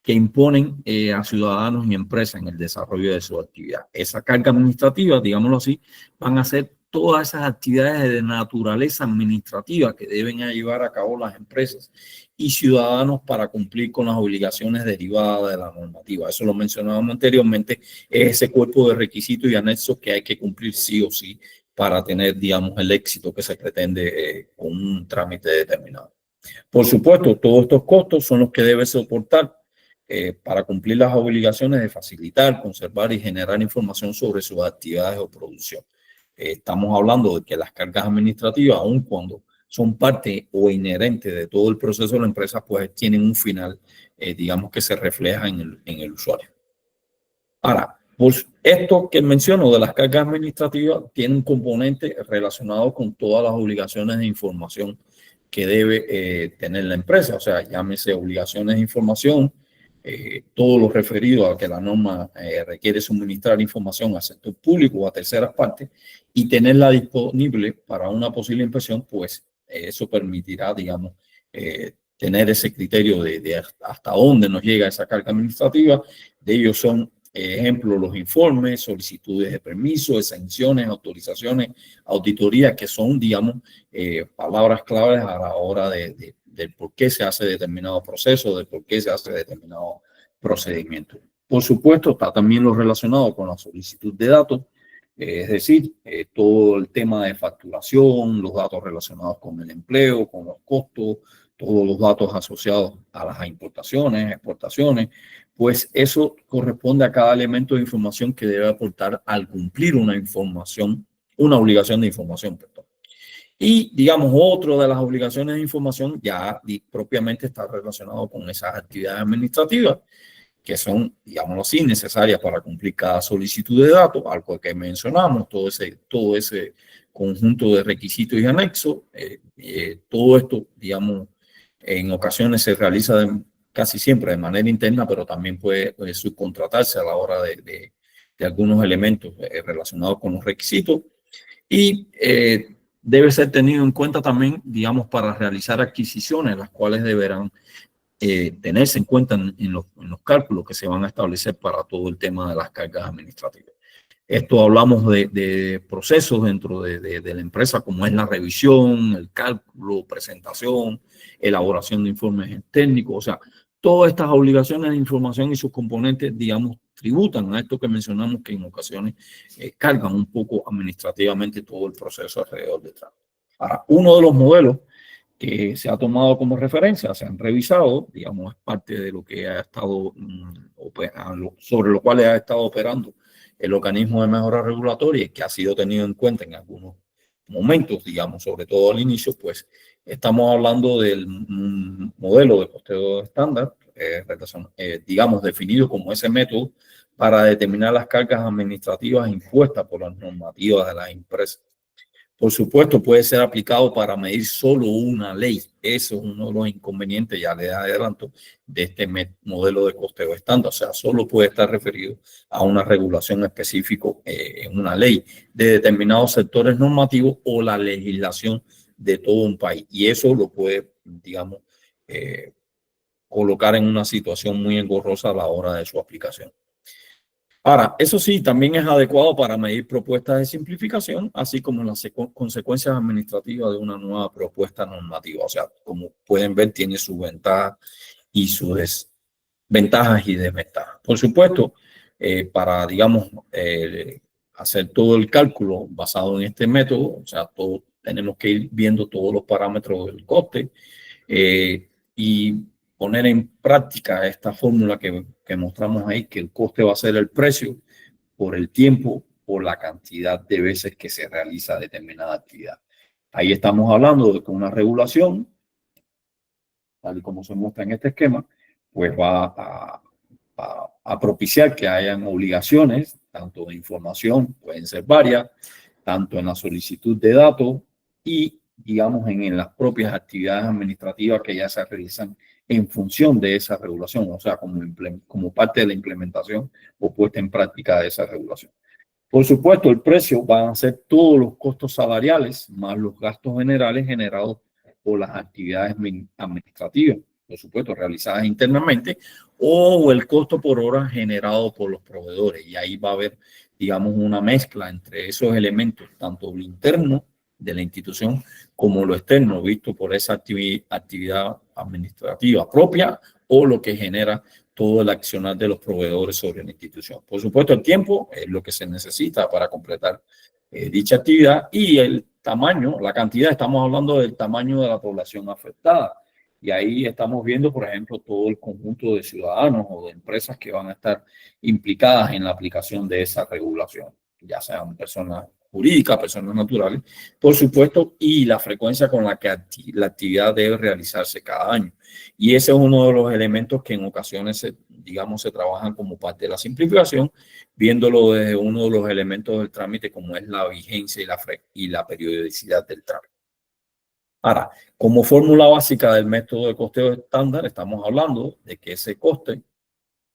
que imponen a ciudadanos y empresas en el desarrollo de su actividad. Esa carga administrativa, digámoslo así, van a ser todas esas actividades de naturaleza administrativa que deben llevar a cabo las empresas y ciudadanos para cumplir con las obligaciones derivadas de la normativa. Eso lo mencionábamos anteriormente, es ese cuerpo de requisitos y anexos que hay que cumplir sí o sí para tener, digamos, el éxito que se pretende con un trámite determinado. Por supuesto, todos estos costos son los que debe soportar para cumplir las obligaciones de facilitar, conservar y generar información sobre sus actividades o producción. Estamos hablando de que las cargas administrativas, aun cuando son parte o inherente de todo el proceso de la empresa, pues tienen un final, digamos, que se refleja en el usuario. Ahora, pues esto que menciono de las cargas administrativas tiene un componente relacionado con todas las obligaciones de información que debe tener la empresa, o sea, llámese obligaciones de información, todo lo referido a que la norma requiere suministrar información al sector público o a terceras partes y tenerla disponible para una posible inspección, pues eso permitirá, digamos, tener ese criterio de hasta dónde nos llega esa carga administrativa. De ellos son, ejemplo, los informes, solicitudes de permiso, exenciones, autorizaciones, auditorías, que son, digamos, palabras claves a la hora del por qué se hace determinado proceso, de por qué se hace determinado procedimiento. Por supuesto, está también lo relacionado con la solicitud de datos, es decir, todo el tema de facturación, los datos relacionados con el empleo, con los costos, todos los datos asociados a las importaciones, exportaciones, pues eso corresponde a cada elemento de información que debe aportar al cumplir una obligación de información, perdón. Y, digamos, otro de las obligaciones de información ya propiamente está relacionado con esas actividades administrativas que son, digámoslo así, necesarias para cumplir cada solicitud de datos, algo que mencionamos, todo ese conjunto de requisitos y anexos. Todo esto, digamos, en ocasiones se realiza casi siempre de manera interna, pero también puede subcontratarse a la hora de algunos elementos relacionados con los requisitos. Y debe ser tenido en cuenta también, digamos, para realizar adquisiciones, las cuales deberán tenerse en cuenta en los cálculos que se van a establecer para todo el tema de las cargas administrativas. Esto hablamos de procesos dentro de la empresa, como es la revisión, el cálculo, presentación, elaboración de informes técnicos. O sea, todas estas obligaciones de información y sus componentes, digamos, tributan a esto que mencionamos, que en ocasiones cargan un poco administrativamente todo el proceso alrededor de trámite. Ahora, uno de los modelos que se ha tomado como referencia, se han revisado, digamos, es parte de lo que ha estado sobre lo cual ha estado operando el organismo de mejora regulatoria y que ha sido tenido en cuenta en algunos momentos, digamos, sobre todo al inicio, pues estamos hablando del modelo de costeo estándar, digamos, definido como ese método para determinar las cargas administrativas impuestas por las normativas de las empresas. Por supuesto, puede ser aplicado para medir solo una ley. Eso es uno de los inconvenientes, ya le adelanto, de este modelo de costeo estándar. O sea, solo puede estar referido a una regulación específica en una ley de determinados sectores normativos o la legislación de todo un país. Y eso lo puede, digamos, colocar en una situación muy engorrosa a la hora de su aplicación. Ahora, eso sí, también es adecuado para medir propuestas de simplificación, así como las consecuencias administrativas de una nueva propuesta normativa. O sea, como pueden ver, tiene sus ventajas y sus ventajas y desventajas. Por supuesto, para, digamos, hacer todo el cálculo basado en este método, o sea, tenemos que ir viendo todos los parámetros del coste y poner en práctica esta fórmula que mostramos ahí, que el coste va a ser el precio por el tiempo, por la cantidad de veces que se realiza determinada actividad. Ahí estamos hablando de que una regulación, tal y como se muestra en este esquema, pues va a propiciar que hayan obligaciones, tanto de información, pueden ser varias, tanto en la solicitud de datos y, digamos, en las propias actividades administrativas que ya se realizan en función de esa regulación, o sea, como parte de la implementación o puesta en práctica de esa regulación. Por supuesto, el precio van a ser todos los costos salariales más los gastos generales generados por las actividades administrativas, por supuesto, realizadas internamente, o el costo por hora generado por los proveedores. Y ahí va a haber, digamos, una mezcla entre esos elementos, tanto lo interno de la institución como lo externo, visto por esa actividad administrativa propia o lo que genera todo el accionar de los proveedores sobre la institución. Por supuesto, el tiempo es lo que se necesita para completar dicha actividad, y el tamaño, la cantidad, estamos hablando del tamaño de la población afectada. Y ahí estamos viendo, por ejemplo, todo el conjunto de ciudadanos o de empresas que van a estar implicadas en la aplicación de esa regulación, ya sean personas jurídicas, personas naturales, por supuesto, y la frecuencia con la que la actividad debe realizarse cada año. Y ese es uno de los elementos que en ocasiones, digamos, se trabajan como parte de la simplificación, viéndolo desde uno de los elementos del trámite, como es la vigencia y la periodicidad del trámite. Ahora, como fórmula básica del método de costeo estándar, estamos hablando de que ese coste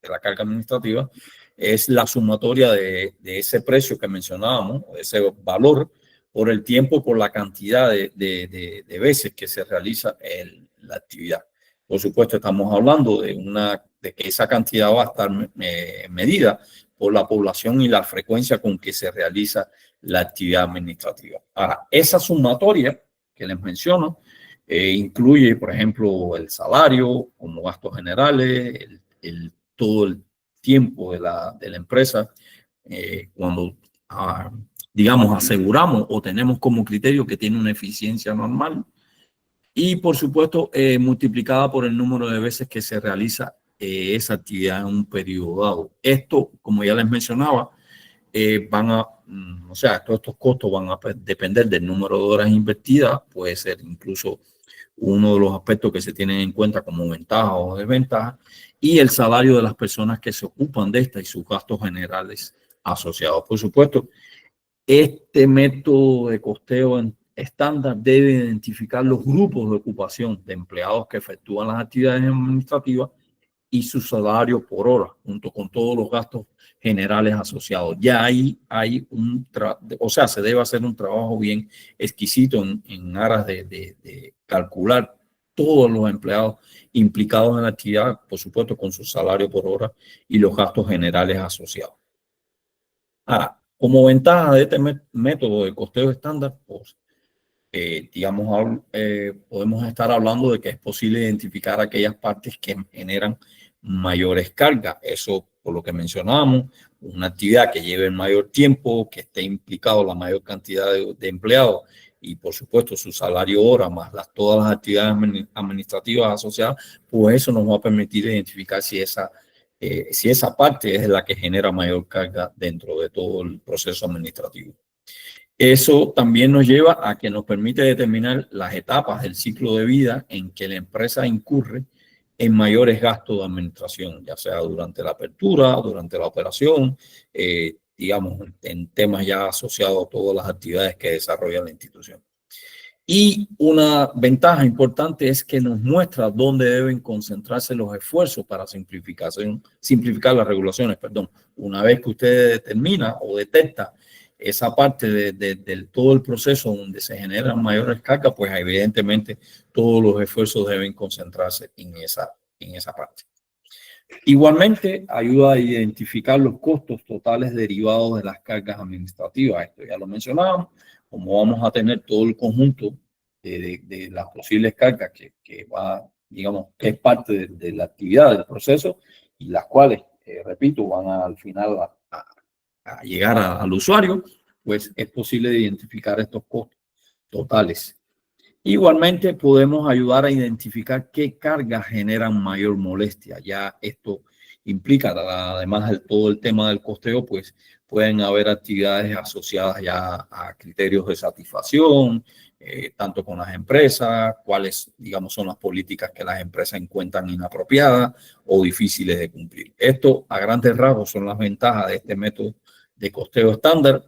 de la carga administrativa es la sumatoria de ese precio que mencionábamos, ese valor, por el tiempo, por la cantidad de veces que se realiza la actividad. Por supuesto, estamos hablando de que esa cantidad va a estar medida por la población y la frecuencia con que se realiza la actividad administrativa. Ahora, esa sumatoria que les menciono incluye, por ejemplo, el salario como gastos generales, todo el tiempo de la empresa, cuando, digamos, aseguramos o tenemos como criterio que tiene una eficiencia normal, y por supuesto multiplicada por el número de veces que se realiza esa actividad en un periodo dado. Esto, como ya les mencionaba, o sea, todos estos costos van a depender del número de horas invertidas, puede ser incluso uno de los aspectos que se tienen en cuenta como ventaja o desventaja, y el salario de las personas que se ocupan de esta y sus gastos generales asociados. Por supuesto, este método de costeo estándar debe identificar los grupos de ocupación de empleados que efectúan las actividades administrativas y su salario por hora, junto con todos los gastos generales asociados. Ya ahí hay o sea, se debe hacer un trabajo bien exquisito en aras de calcular todos los empleados implicados en la actividad, por supuesto, con su salario por hora y los gastos generales asociados. Ahora, como ventaja de este método de costeo estándar, pues, digamos, podemos estar hablando de que es posible identificar aquellas partes que generan mayores cargas. Eso, por lo que mencionábamos, una actividad que lleve el mayor tiempo, que esté implicado la mayor cantidad de empleados y, por supuesto, su salario hora más todas las actividades administrativas asociadas, pues eso nos va a permitir identificar si esa parte es la que genera mayor carga dentro de todo el proceso administrativo. Eso también nos lleva a que nos permite determinar las etapas del ciclo de vida en que la empresa incurre en mayores gastos de administración, ya sea durante la apertura, durante la operación, digamos, en temas ya asociados a todas las actividades que desarrolla la institución. Y una ventaja importante es que nos muestra dónde deben concentrarse los esfuerzos para simplificar las regulaciones. Una vez que usted determina o detecta esa parte de todo el proceso donde se generan mayores cargas, pues evidentemente todos los esfuerzos deben concentrarse en esa parte. Igualmente, ayuda a identificar los costos totales derivados de las cargas administrativas. Esto ya lo mencionábamos, como vamos a tener todo el conjunto de las posibles cargas que va, digamos, que es parte de la actividad del proceso y las cuales, repito, van al final a llegar al usuario, pues es posible identificar estos costos totales. Igualmente podemos ayudar a identificar qué cargas generan mayor molestia. Ya esto implica, además de todo el tema del costeo, pues pueden haber actividades asociadas ya a criterios de satisfacción, tanto con las empresas, cuáles, digamos, son las políticas que las empresas encuentran inapropiadas o difíciles de cumplir. Esto, a grandes rasgos, son las ventajas de este método de costeo estándar.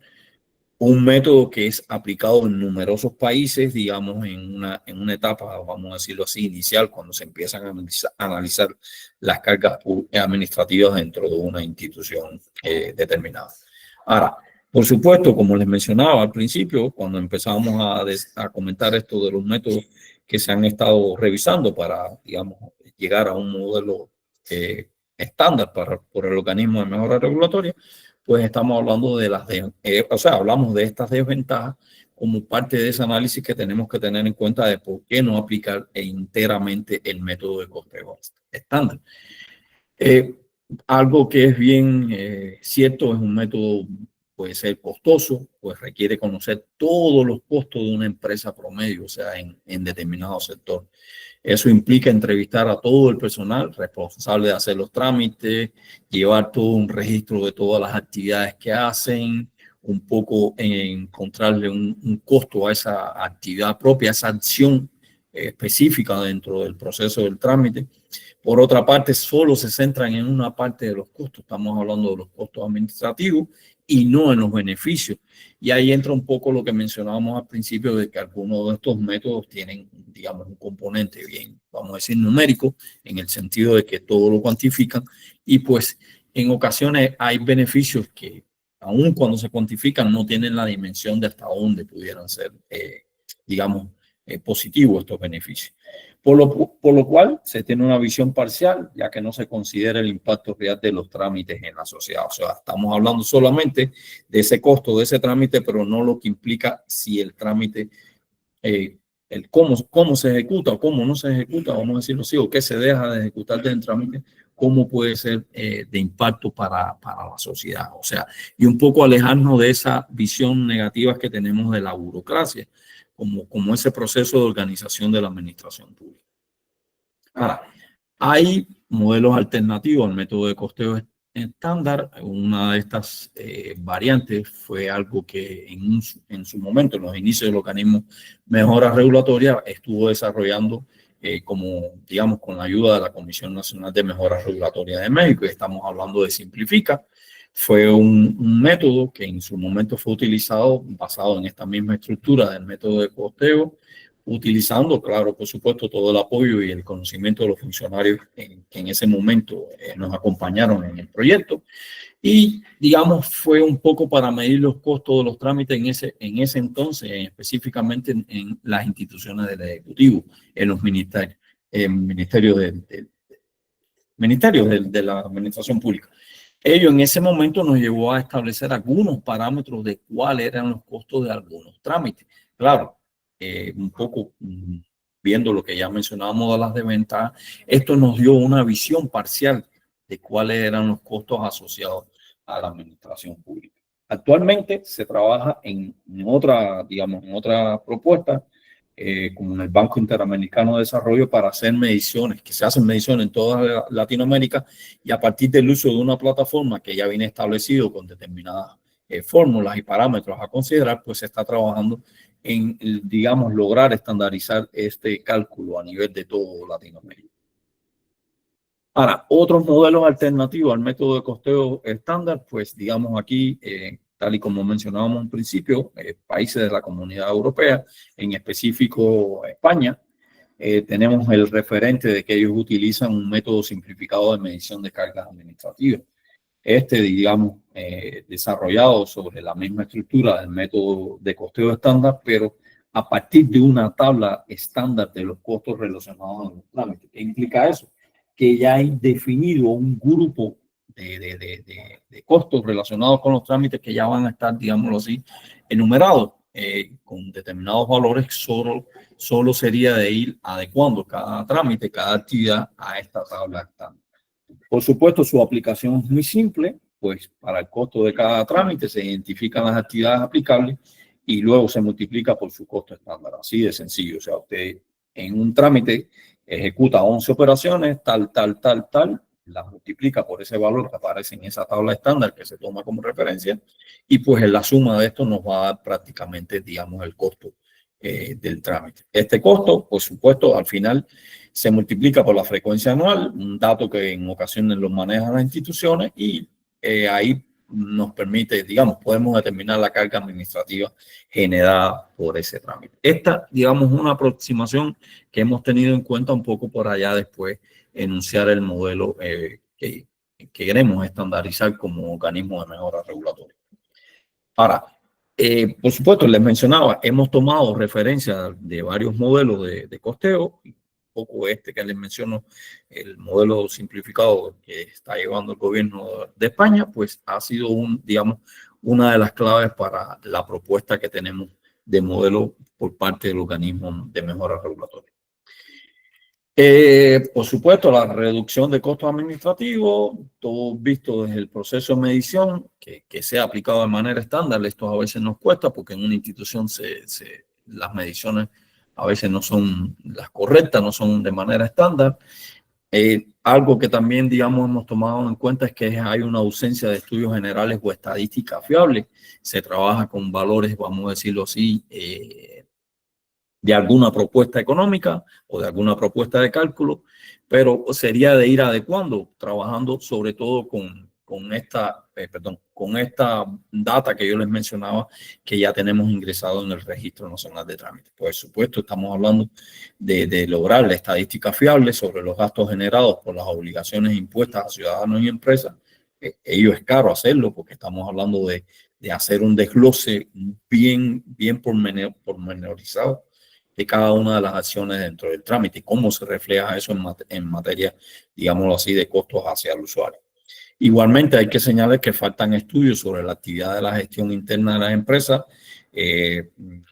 un método que es aplicado en numerosos países, digamos, en una etapa, vamos a decirlo así, inicial, cuando se empiezan a analizar las cargas administrativas dentro de una institución determinada. Ahora, por supuesto, como les mencionaba al principio, cuando empezamos a comentar esto de los métodos que se han estado revisando para, digamos, llegar a un modelo estándar por el organismo de mejora regulatoria, pues estamos hablando de hablamos de estas desventajas como parte de ese análisis que tenemos que tener en cuenta de por qué no aplicar enteramente el método de costeo estándar. Algo que es bien cierto, es un método, puede ser costoso, pues requiere conocer todos los costos de una empresa promedio, o sea, en determinado sector. Eso implica entrevistar a todo el personal responsable de hacer los trámites, llevar todo un registro de todas las actividades que hacen, un poco encontrarle un costo a esa actividad propia, a esa acción específica dentro del proceso del trámite. Por otra parte, solo se centran en una parte de los costos. Estamos hablando de los costos administrativos y no en los beneficios. Y ahí entra un poco lo que mencionábamos al principio de que algunos de estos métodos tienen, digamos, un componente bien, vamos a decir, numérico, en el sentido de que todo lo cuantifican. Y pues en ocasiones hay beneficios que, aun cuando se cuantifican, no tienen la dimensión de hasta dónde pudieran ser, digamos, positivos estos beneficios. Por lo cual se tiene una visión parcial, ya que no se considera el impacto real de los trámites en la sociedad. O sea, estamos hablando solamente de ese costo de ese trámite, pero no lo que implica si el trámite, el cómo se ejecuta o cómo no se ejecuta, vamos a decirlo así, o qué se deja de ejecutar del trámite, cómo puede ser de impacto para la sociedad. O sea, y un poco alejarnos de esa visión negativa que tenemos de la burocracia, como ese proceso de organización de la administración pública. Ahora, hay modelos alternativos al método de costeo estándar. Una de estas variantes fue algo que en su momento, en los inicios del organismo Mejora Regulatoria, estuvo desarrollando digamos, con la ayuda de la Comisión Nacional de Mejora Regulatoria de México, y estamos hablando de Simplifica. Fue un método que en su momento fue utilizado basado en esta misma estructura del método de costeo, utilizando, claro, por supuesto, todo el apoyo y el conocimiento de los funcionarios que en ese momento nos acompañaron en el proyecto. Y, digamos, fue un poco para medir los costos de los trámites en ese entonces, específicamente en las instituciones del Ejecutivo, en los ministerios, ministerios de la Administración Pública. Ello en ese momento nos llevó a establecer algunos parámetros de cuáles eran los costos de algunos trámites. Claro, un poco viendo lo que ya mencionábamos de las desventajas, esto nos dio una visión parcial de cuáles eran los costos asociados a la administración pública. Actualmente se trabaja en otra propuesta, como en el Banco Interamericano de Desarrollo, para hacer mediciones, que se hacen mediciones en toda Latinoamérica, y a partir del uso de una plataforma que ya viene establecido con determinadas fórmulas y parámetros a considerar, pues se está trabajando en, digamos, lograr estandarizar este cálculo a nivel de todo Latinoamérica. Ahora, otros modelos alternativos al método de costeo estándar, pues digamos aquí, tal y como mencionábamos al principio, países de la Comunidad Europea, en específico España, tenemos el referente de que ellos utilizan un método simplificado de medición de cargas administrativas. Digamos, desarrollado sobre la misma estructura del método de costeo estándar, pero a partir de una tabla estándar de los costos relacionados a los trámites. ¿Qué implica eso? Que ya hay definido un grupo de costos relacionados con los trámites que ya van a estar, digámoslo así, enumerados con determinados valores. Solo sería de ir adecuando cada trámite, cada actividad a esta tabla estándar. Por supuesto, su aplicación es muy simple, pues para el costo de cada trámite se identifican las actividades aplicables y luego se multiplica por su costo estándar. Así de sencillo. O sea, usted en un trámite ejecuta 11 operaciones, tal, las multiplica por ese valor que aparece en esa tabla estándar que se toma como referencia, y pues en la suma de esto nos va a dar prácticamente, digamos, el costo del trámite. Este costo, por supuesto, al final se multiplica por la frecuencia anual, un dato que en ocasiones lo manejan las instituciones, y ahí nos permite, digamos, podemos determinar la carga administrativa generada por ese trámite. Esta, digamos, una aproximación que hemos tenido en cuenta un poco por allá después enunciar el modelo que queremos estandarizar como organismo de mejora regulatoria. Ahora, por supuesto, les mencionaba, hemos tomado referencia de varios modelos de costeo, un poco este que les menciono, el modelo simplificado que está llevando el gobierno de España, pues ha sido digamos, una de las claves para la propuesta que tenemos de modelo por parte del organismo de mejora regulatoria. Por supuesto, la reducción de costos administrativos, todo visto desde el proceso de medición, que sea aplicado de manera estándar. Esto a veces nos cuesta porque en una institución las mediciones a veces no son las correctas, no son de manera estándar. Algo que también, digamos, hemos tomado en cuenta es que hay una ausencia de estudios generales o estadísticas fiables. Se trabaja con valores, vamos a decirlo así, de alguna propuesta económica o de alguna propuesta de cálculo, pero sería de ir adecuando, trabajando sobre todo con esta data que yo les mencionaba, que ya tenemos ingresado en el Registro Nacional de Trámites. Por supuesto, estamos hablando de lograr la estadística fiable sobre los gastos generados por las obligaciones impuestas a ciudadanos y empresas. Ello es caro hacerlo porque estamos hablando de hacer un desglose bien pormenorizado de cada una de las acciones dentro del trámite y cómo se refleja eso en materia, digámoslo así, de costos hacia el usuario. Igualmente hay que señalar que faltan estudios sobre la actividad de la gestión interna de las empresas.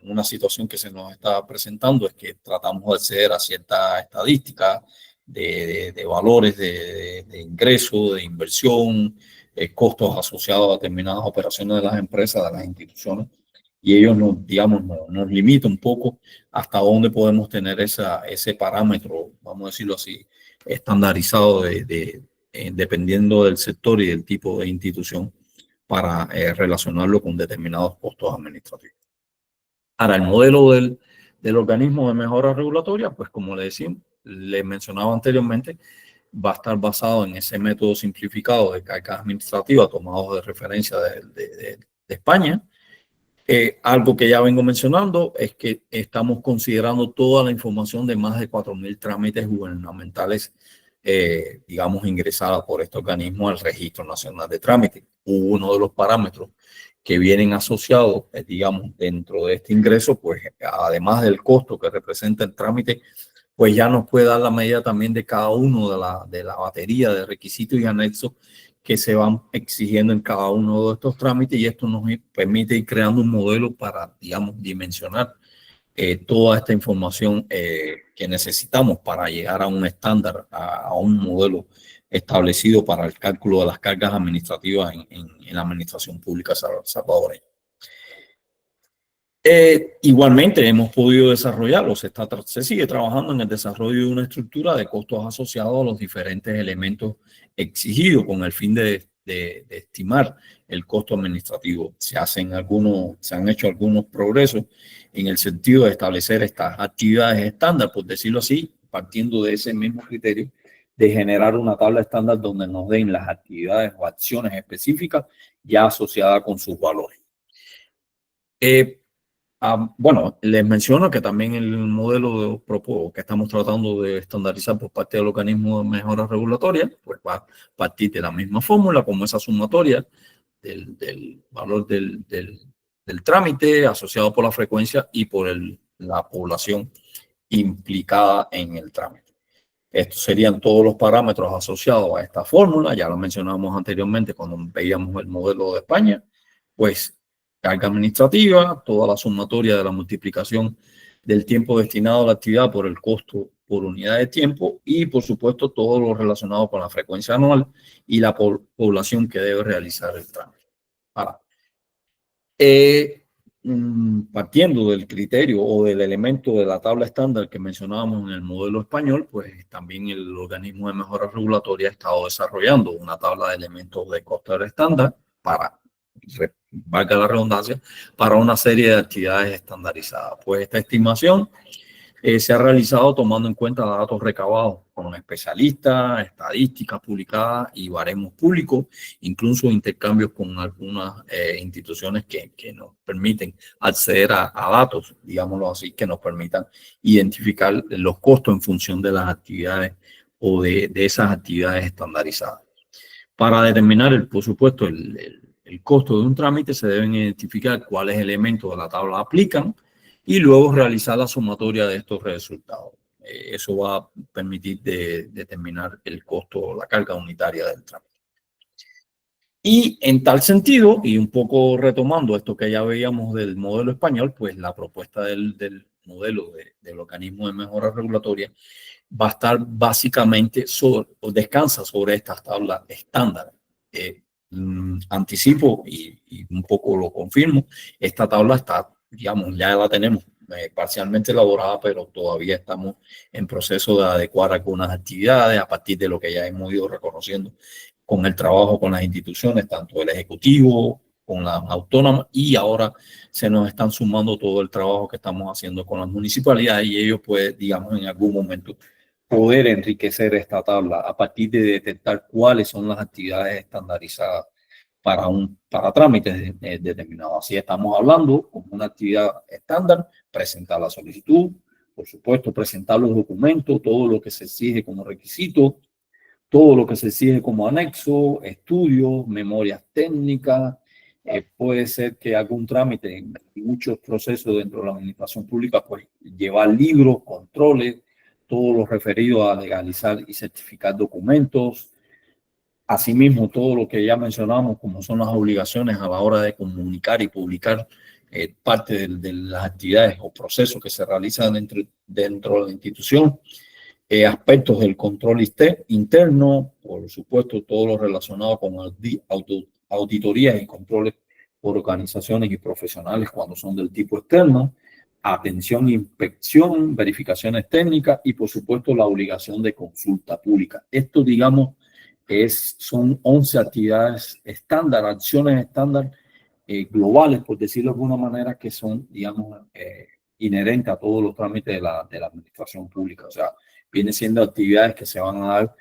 Una situación que se nos está presentando es que tratamos de acceder a ciertas estadísticas de valores de ingreso, de inversión, costos asociados a determinadas operaciones de las empresas, de las instituciones. Y ellos nos limita un poco hasta dónde podemos tener ese parámetro, vamos a decirlo así, estandarizado dependiendo del sector y del tipo de institución para relacionarlo con determinados costos administrativos. Ahora, el modelo del organismo de mejora regulatoria, pues como les mencionaba anteriormente, va a estar basado en ese método simplificado de carga administrativa tomado de referencia de España. Algo que ya vengo mencionando es que estamos considerando toda la información de más de 4.000 trámites gubernamentales, digamos, ingresada por este organismo al Registro Nacional de Trámites. Uno de los parámetros que vienen asociados, digamos, dentro de este ingreso, pues además del costo que representa el trámite, pues ya nos puede dar la medida también de cada uno de la batería de requisitos y anexos que se van exigiendo en cada uno de estos trámites, y esto nos permite ir creando un modelo para, digamos, dimensionar toda esta información que necesitamos para llegar a un estándar, a un modelo establecido para el cálculo de las cargas administrativas en la administración pública salvadoreña. Igualmente hemos podido desarrollarlo, se sigue trabajando en el desarrollo de una estructura de costos asociados a los diferentes elementos exigidos con el fin de estimar el costo administrativo. Se han hecho algunos progresos en el sentido de establecer estas actividades estándar, por decirlo así, partiendo de ese mismo criterio de generar una tabla estándar donde nos den las actividades o acciones específicas ya asociadas con sus valores. Bueno, les menciono que también el modelo que estamos tratando de estandarizar por parte del organismo de mejora regulatoria, pues va a partir de la misma fórmula, como esa sumatoria del valor del trámite asociado por la frecuencia y por la población implicada en el trámite. Estos serían todos los parámetros asociados a esta fórmula, ya lo mencionamos anteriormente cuando veíamos el modelo de España, pues carga administrativa, toda la sumatoria de la multiplicación del tiempo destinado a la actividad por el costo por unidad de tiempo y, por supuesto, todo lo relacionado con la frecuencia anual y la población que debe realizar el trámite. Ahora, partiendo del criterio o del elemento de la tabla estándar que mencionábamos en el modelo español, pues también el organismo de mejora regulatoria ha estado desarrollando una tabla de elementos de costo estándar para, valga la redundancia, para una serie de actividades estandarizadas. Pues esta estimación se ha realizado tomando en cuenta datos recabados con especialistas, estadísticas publicadas y baremos públicos, incluso intercambios con algunas instituciones que nos permiten acceder a datos, digámoslo así, que nos permitan identificar los costos en función de las actividades o de esas actividades estandarizadas. Para determinar, por supuesto, el costo de un trámite, se deben identificar cuáles elementos de la tabla aplican y luego realizar la sumatoria de estos resultados. Eso va a permitir determinar el costo o la carga unitaria del trámite. Y en tal sentido, y un poco retomando esto que ya veíamos del modelo español, pues la propuesta del modelo del organismo de mejora regulatoria va a estar básicamente o descansa sobre estas tablas estándar. Anticipo y un poco lo confirmo, esta tabla está, digamos, ya la tenemos parcialmente elaborada, pero todavía estamos en proceso de adecuar algunas actividades a partir de lo que ya hemos ido reconociendo con el trabajo con las instituciones, tanto el ejecutivo, con la autónoma, y ahora se nos están sumando todo el trabajo que estamos haciendo con las municipalidades, y ellos, pues, digamos, en algún momento poder enriquecer esta tabla a partir de detectar cuáles son las actividades estandarizadas para trámites determinados. Así estamos hablando como una actividad estándar, presentar la solicitud, por supuesto, presentar los documentos, todo lo que se exige como requisito, todo lo que se exige como anexo, estudios, memorias técnicas. Puede ser que algún trámite, en muchos procesos dentro de la administración pública, pues llevar libros, controles, todo lo referido a legalizar y certificar documentos. Asimismo, todo lo que ya mencionamos, como son las obligaciones a la hora de comunicar y publicar parte de las actividades o procesos que se realizan dentro de la institución. Aspectos del control interno, por supuesto, todo lo relacionado con auditorías y controles por organizaciones y profesionales cuando son del tipo externo, atención, inspección, verificaciones técnicas y, por supuesto, la obligación de consulta pública. Esto, digamos, son 11 actividades estándar, acciones estándar globales, por decirlo de alguna manera, que son, digamos, inherentes a todos los trámites de la administración pública. O sea, vienen siendo actividades que se van a dar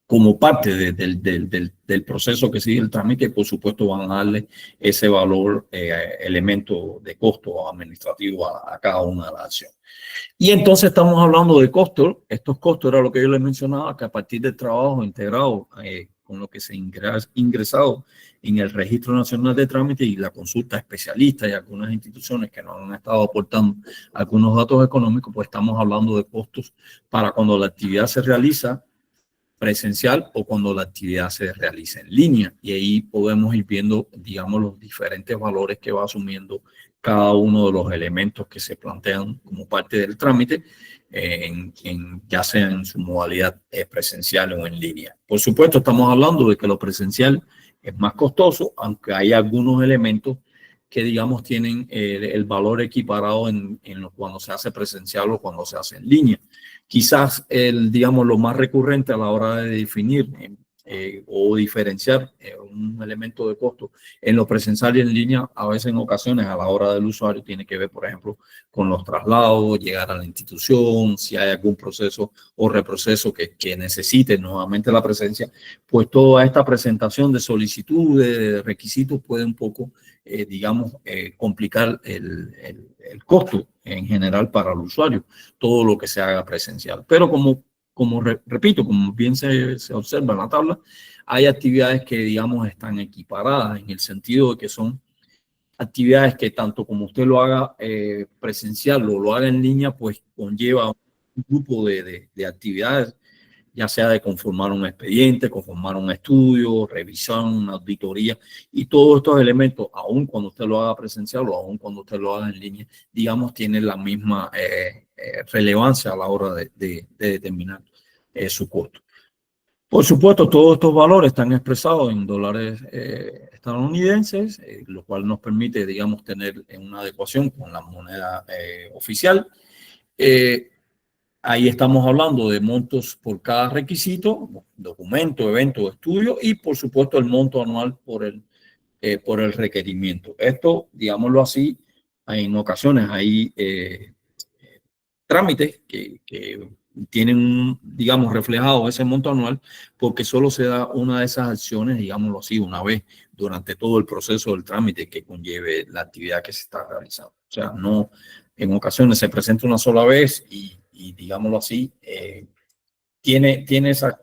como parte del proceso que sigue el trámite, y por supuesto van a darle ese valor, elemento de costo administrativo a cada una de las acciones. Y entonces estamos hablando de costos. Estos costos era lo que yo les mencionaba, que a partir del trabajo integrado con lo que se ha ingresado en el Registro Nacional de Trámites y la consulta especialista y algunas instituciones que nos han estado aportando algunos datos económicos, pues estamos hablando de costos para cuando la actividad se realiza presencial o cuando la actividad se realiza en línea. Y ahí podemos ir viendo, digamos, los diferentes valores que va asumiendo cada uno de los elementos que se plantean como parte del trámite, ya sea en su modalidad presencial o en línea. Por supuesto, estamos hablando de que lo presencial es más costoso, aunque hay algunos elementos que, digamos, tienen el valor equiparado cuando se hace presencial o cuando se hace en línea. Quizás, digamos, lo más recurrente a la hora de definir o diferenciar un elemento de costo en lo presencial y en línea, a veces en ocasiones a la hora del usuario tiene que ver, por ejemplo, con los traslados, llegar a la institución, si hay algún proceso o reproceso que necesite nuevamente la presencia, pues toda esta presentación de solicitudes, de requisitos puede un poco, digamos, complicar el costo en general para el usuario, todo lo que se haga presencial. Pero repito, como bien se observa en la tabla, hay actividades que, digamos, están equiparadas en el sentido de que son actividades que tanto como usted lo haga presencial o lo haga en línea, pues conlleva un grupo de actividades, ya sea de conformar un expediente, conformar un estudio, revisar una auditoría, y todos estos elementos, aun cuando usted lo haga presencial o aun cuando usted lo haga en línea, digamos, tienen la misma relevancia a la hora de determinar su costo. Por supuesto, todos estos valores están expresados en dólares estadounidenses, lo cual nos permite, digamos, tener una adecuación con la moneda oficial. Ahí estamos hablando de montos por cada requisito, documento, evento, estudio, y por supuesto el monto anual por el requerimiento. Esto, digámoslo así, en ocasiones hay trámites que tienen, digamos, reflejado ese monto anual porque solo se da una de esas acciones, digámoslo así, una vez durante todo el proceso del trámite que conlleve la actividad que se está realizando. O sea, no, en ocasiones se presenta una sola vez y digámoslo así, tiene esa,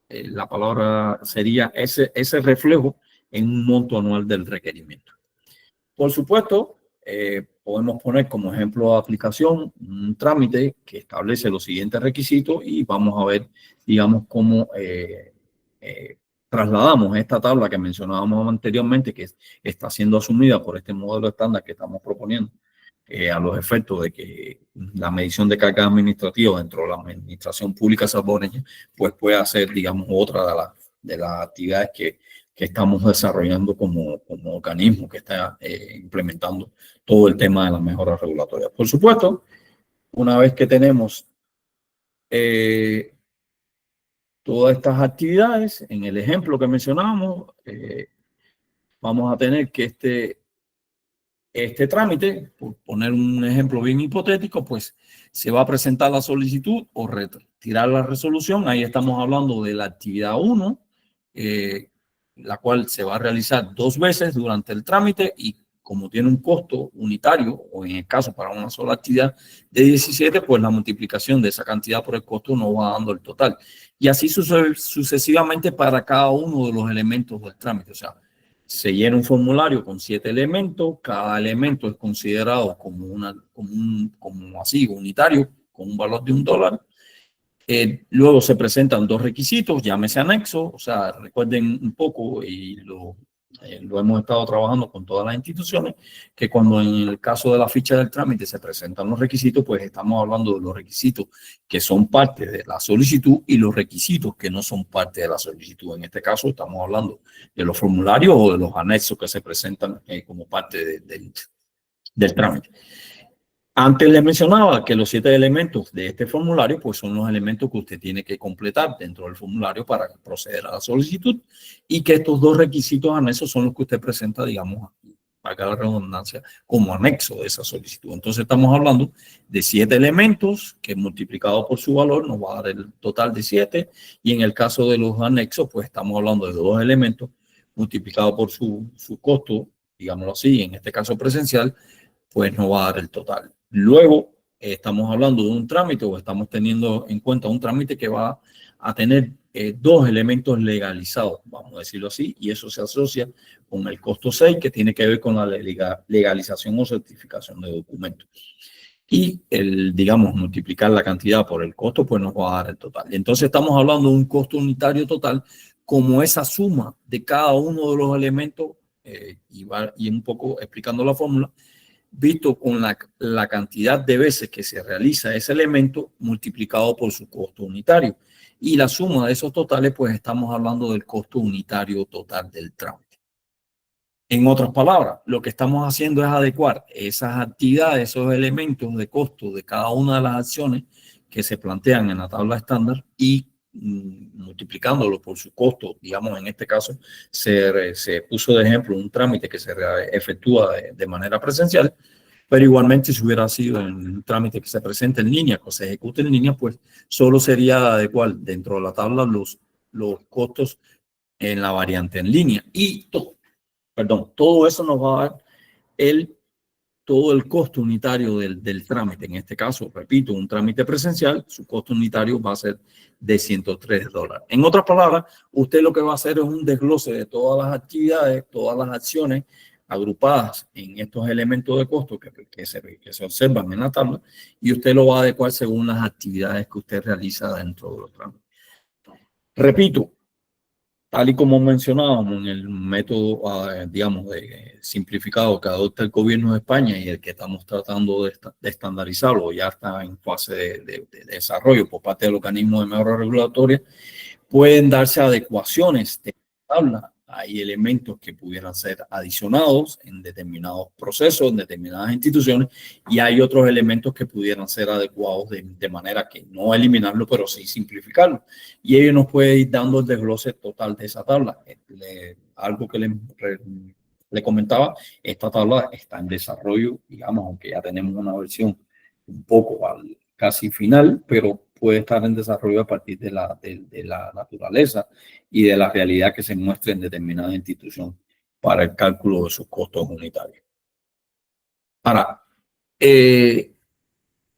la palabra sería ese reflejo en un monto anual del requerimiento. Por supuesto, podemos poner como ejemplo de aplicación un trámite que establece los siguientes requisitos y vamos a ver, digamos, cómo trasladamos esta tabla que mencionábamos anteriormente, que está siendo asumida por este modelo estándar que estamos proponiendo, a los efectos de que la medición de carga administrativa dentro de la administración pública salvadoreña, pues puede ser, digamos, otra de las actividades que estamos desarrollando como organismo que está implementando todo el tema de las mejoras regulatorias. Por supuesto, una vez que tenemos todas estas actividades, en el ejemplo que mencionábamos, vamos a tener que este trámite, por poner un ejemplo bien hipotético, pues se va a presentar la solicitud o retirar la resolución. Ahí estamos hablando de la actividad 1, la cual se va a realizar 2 veces durante el trámite y como tiene un costo unitario, o en el caso para una sola actividad de 17, pues la multiplicación de esa cantidad por el costo nos va dando el total. Y así sucesivamente para cada uno de los elementos del trámite. O sea, se llena un formulario con 7 elementos, cada elemento es considerado como así, unitario, con un valor de $1. Luego se presentan 2 requisitos, llámese anexo, o sea, recuerden un poco, y lo hemos estado trabajando con todas las instituciones, que cuando en el caso de la ficha del trámite se presentan los requisitos, pues estamos hablando de los requisitos que son parte de la solicitud y los requisitos que no son parte de la solicitud. En este caso estamos hablando de los formularios o de los anexos que se presentan como parte del trámite. Antes les mencionaba que los 7 elementos de este formulario pues son los elementos que usted tiene que completar dentro del formulario para proceder a la solicitud y que estos 2 requisitos anexos son los que usted presenta, digamos, para la redundancia, como anexo de esa solicitud. Entonces estamos hablando de 7 elementos que multiplicado por su valor nos va a dar el total de 7 y en el caso de los anexos pues estamos hablando de 2 elementos multiplicado por su costo, digámoslo así, en este caso presencial, pues nos va a dar el total. Luego, estamos hablando de un trámite o estamos teniendo en cuenta un trámite que va a tener 2 elementos legalizados, vamos a decirlo así, y eso se asocia con el costo 6, que tiene que ver con la legalización o certificación de documentos. Y digamos, multiplicar la cantidad por el costo, pues nos va a dar el total. Entonces, estamos hablando de un costo unitario total como esa suma de cada uno de los elementos, y un poco explicando la fórmula, visto con la cantidad de veces que se realiza ese elemento multiplicado por su costo unitario. Y la suma de esos totales, pues estamos hablando del costo unitario total del trámite. En otras palabras, lo que estamos haciendo es adecuar esas actividades, esos elementos de costo de cada una de las acciones que se plantean en la tabla estándar y multiplicándolo por su costo, digamos, en este caso se puso de ejemplo un trámite que se efectúa de manera presencial, pero igualmente si hubiera sido en un trámite que se presenta en línea, que se ejecute en línea, pues solo sería adecuar dentro de la tabla los costos en la variante en línea y todo eso nos va a dar todo el costo unitario del trámite. En este caso, repito, un trámite presencial, su costo unitario va a ser de $103. En otras palabras, usted lo que va a hacer es un desglose de todas las actividades, todas las acciones agrupadas en estos elementos de costo que se observan en la tabla y usted lo va a adecuar según las actividades que usted realiza dentro de los trámites. Repito, tal y como mencionábamos en el método, digamos, simplificado que adopta el gobierno de España y el que estamos tratando de estandarizarlo, ya está en fase de desarrollo por parte del organismo de mejora regulatoria, pueden darse adecuaciones de tabla hay elementos que pudieran ser adicionados en determinados procesos, en determinadas instituciones, y hay otros elementos que pudieran ser adecuados de manera que no eliminarlo, pero sí simplificarlo. Y ello nos puede ir dando el desglose total de esa tabla. Algo que le comentaba, esta tabla está en desarrollo, digamos, aunque ya tenemos una versión un poco casi final, pero puede estar en desarrollo a partir de la naturaleza y de la realidad que se muestra en determinada institución para el cálculo de sus costos unitarios. Ahora,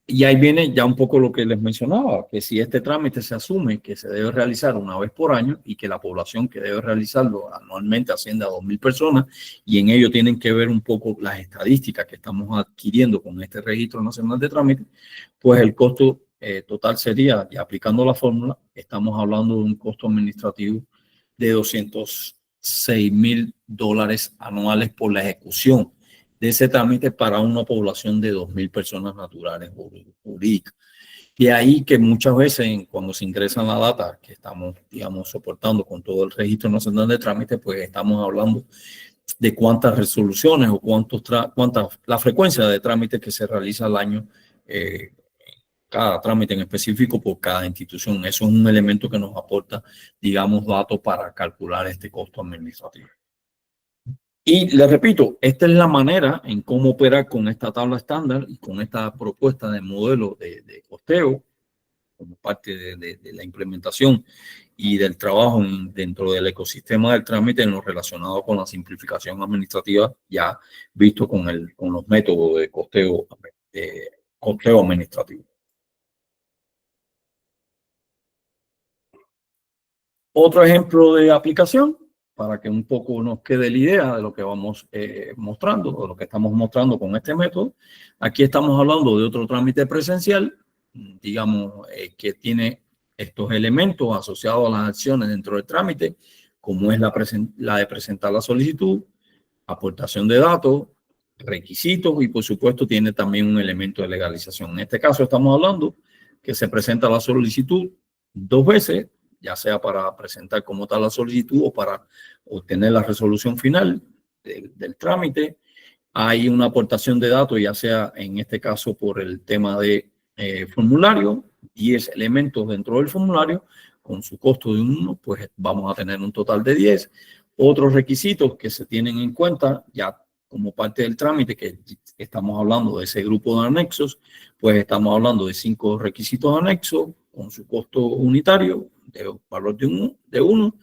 y ahí viene ya un poco lo que les mencionaba, que si este trámite se asume que se debe realizar una vez por año y que la población que debe realizarlo anualmente asciende a 2.000 personas, y en ello tienen que ver un poco las estadísticas que estamos adquiriendo con este registro nacional de trámite, pues el costo total sería, y aplicando la fórmula, estamos hablando de un costo administrativo de $206.000 anuales por la ejecución de ese trámite para una población de 2.000 personas naturales jurídicas. Y ahí que muchas veces cuando se ingresa la data que estamos, digamos, soportando con todo el registro nacional de trámite, pues estamos hablando de cuántas resoluciones o la frecuencia de trámites que se realiza al año, cada trámite en específico por cada institución. Eso es un elemento que nos aporta, digamos, datos para calcular este costo administrativo. Y les repito, esta es la manera en cómo operar con esta tabla estándar y con esta propuesta de modelo de costeo como parte de la implementación y del trabajo dentro del ecosistema del trámite en lo relacionado con la simplificación administrativa, ya visto con los métodos de costeo administrativo. Otro ejemplo de aplicación, para que un poco nos quede la idea de lo que vamos mostrando, de lo que estamos mostrando con este método. Aquí estamos hablando de otro trámite presencial, digamos, que tiene estos elementos asociados a las acciones dentro del trámite, como es la de presentar la solicitud, aportación de datos, requisitos y, por supuesto, tiene también un elemento de legalización. En este caso estamos hablando que se presenta la solicitud 2 veces, ya sea para presentar como tal la solicitud o para obtener la resolución final del trámite. Hay una aportación de datos, ya sea en este caso por el tema de formulario, 10 elementos dentro del formulario, con su costo de 1, pues vamos a tener un total de 10. Otros requisitos que se tienen en cuenta ya como parte del trámite, que estamos hablando de ese grupo de anexos, pues estamos hablando de 5 requisitos anexos con su costo unitario de valor de 1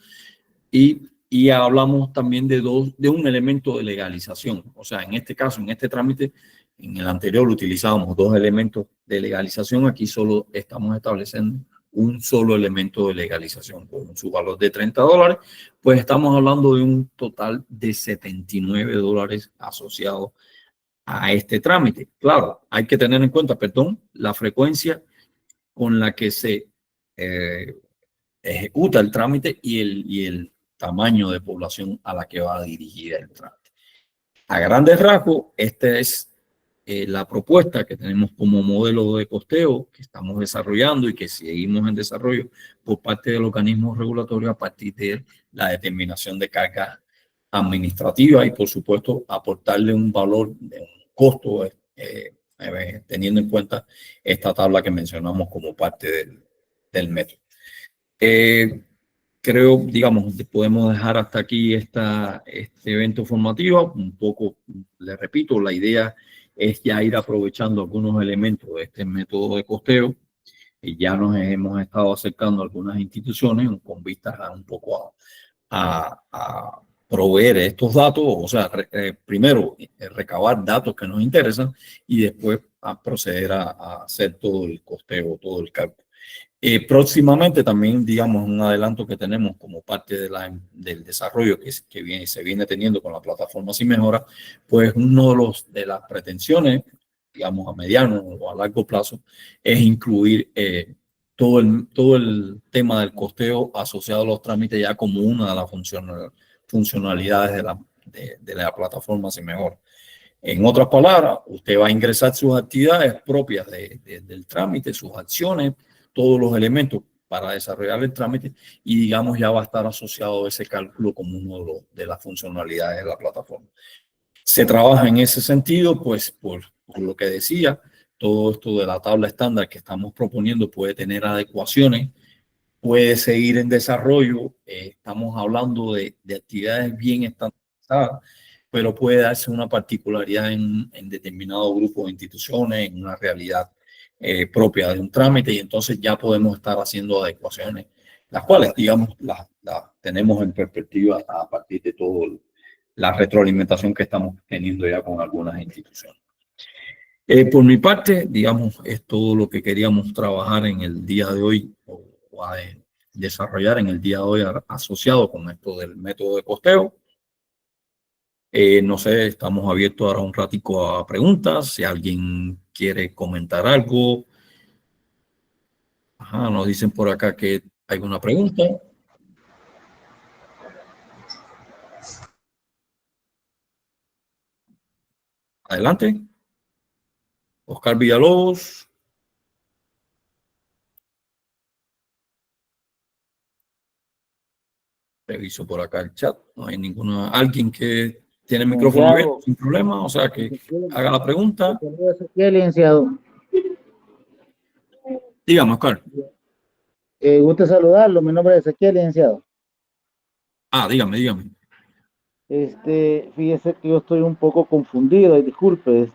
y hablamos también de un elemento de legalización. O sea, en este caso, en este trámite, en el anterior utilizábamos 2 elementos de legalización, aquí solo estamos estableciendo un solo elemento de legalización con su valor de $30, pues estamos hablando de un total de $79 asociados a este trámite. Claro, hay que tener en cuenta, la frecuencia con la que se ejecuta el trámite y el tamaño de población a la que va a dirigir el trámite. A grandes rasgos, esta es la propuesta que tenemos como modelo de costeo que estamos desarrollando y que seguimos en desarrollo por parte del organismo regulatorio a partir de la determinación de carga administrativa y, por supuesto, aportarle un valor, un costo, teniendo en cuenta esta tabla que mencionamos como parte del método. Creo, digamos, podemos dejar hasta aquí este evento formativo. Un poco, le repito, la idea es ya ir aprovechando algunos elementos de este método de costeo. Y ya nos hemos estado acercando a algunas instituciones con vistas a un poco a proveer estos datos, o sea, primero recabar datos que nos interesan y después a proceder a hacer todo el costeo, todo el cálculo. Próximamente también, digamos, un adelanto que tenemos como parte del desarrollo que se viene teniendo con la plataforma Sin Mejora, pues uno de las pretensiones, digamos, a mediano o a largo plazo, es incluir todo el tema del costeo asociado a los trámites ya como una de las funcionalidades de la plataforma Sin Mejora. En otras palabras, usted va a ingresar sus actividades propias del trámite, sus acciones, todos los elementos para desarrollar el trámite y digamos ya va a estar asociado ese cálculo como uno de las funcionalidades de la plataforma. Se trabaja en ese sentido, pues por lo que decía, todo esto de la tabla estándar que estamos proponiendo puede tener adecuaciones, puede seguir en desarrollo. Estamos hablando de actividades bien estandarizadas, pero puede darse una particularidad en determinado grupo de instituciones, en una realidad propia de un trámite, y entonces ya podemos estar haciendo adecuaciones, las cuales, digamos, las tenemos en perspectiva a partir de todo la retroalimentación que estamos teniendo ya con algunas instituciones. Por mi parte, digamos, es todo lo que queríamos trabajar en el día de hoy o a desarrollar en el día de hoy asociado con esto del método de costeo. No sé, estamos abiertos ahora un ratico a preguntas, si alguien quiere comentar algo. Ajá, nos dicen por acá que hay una pregunta. Adelante. Oscar Villalobos. Reviso por acá el chat. No hay ninguna. Alguien que tiene el micrófono abierto sin problema, o sea que haga la pregunta. Licenciado. Dígame, Oscar. Gusto saludarlo. Mi nombre es Ezequiel, licenciado. Dígame. Fíjese que yo estoy un poco confundido, y disculpe,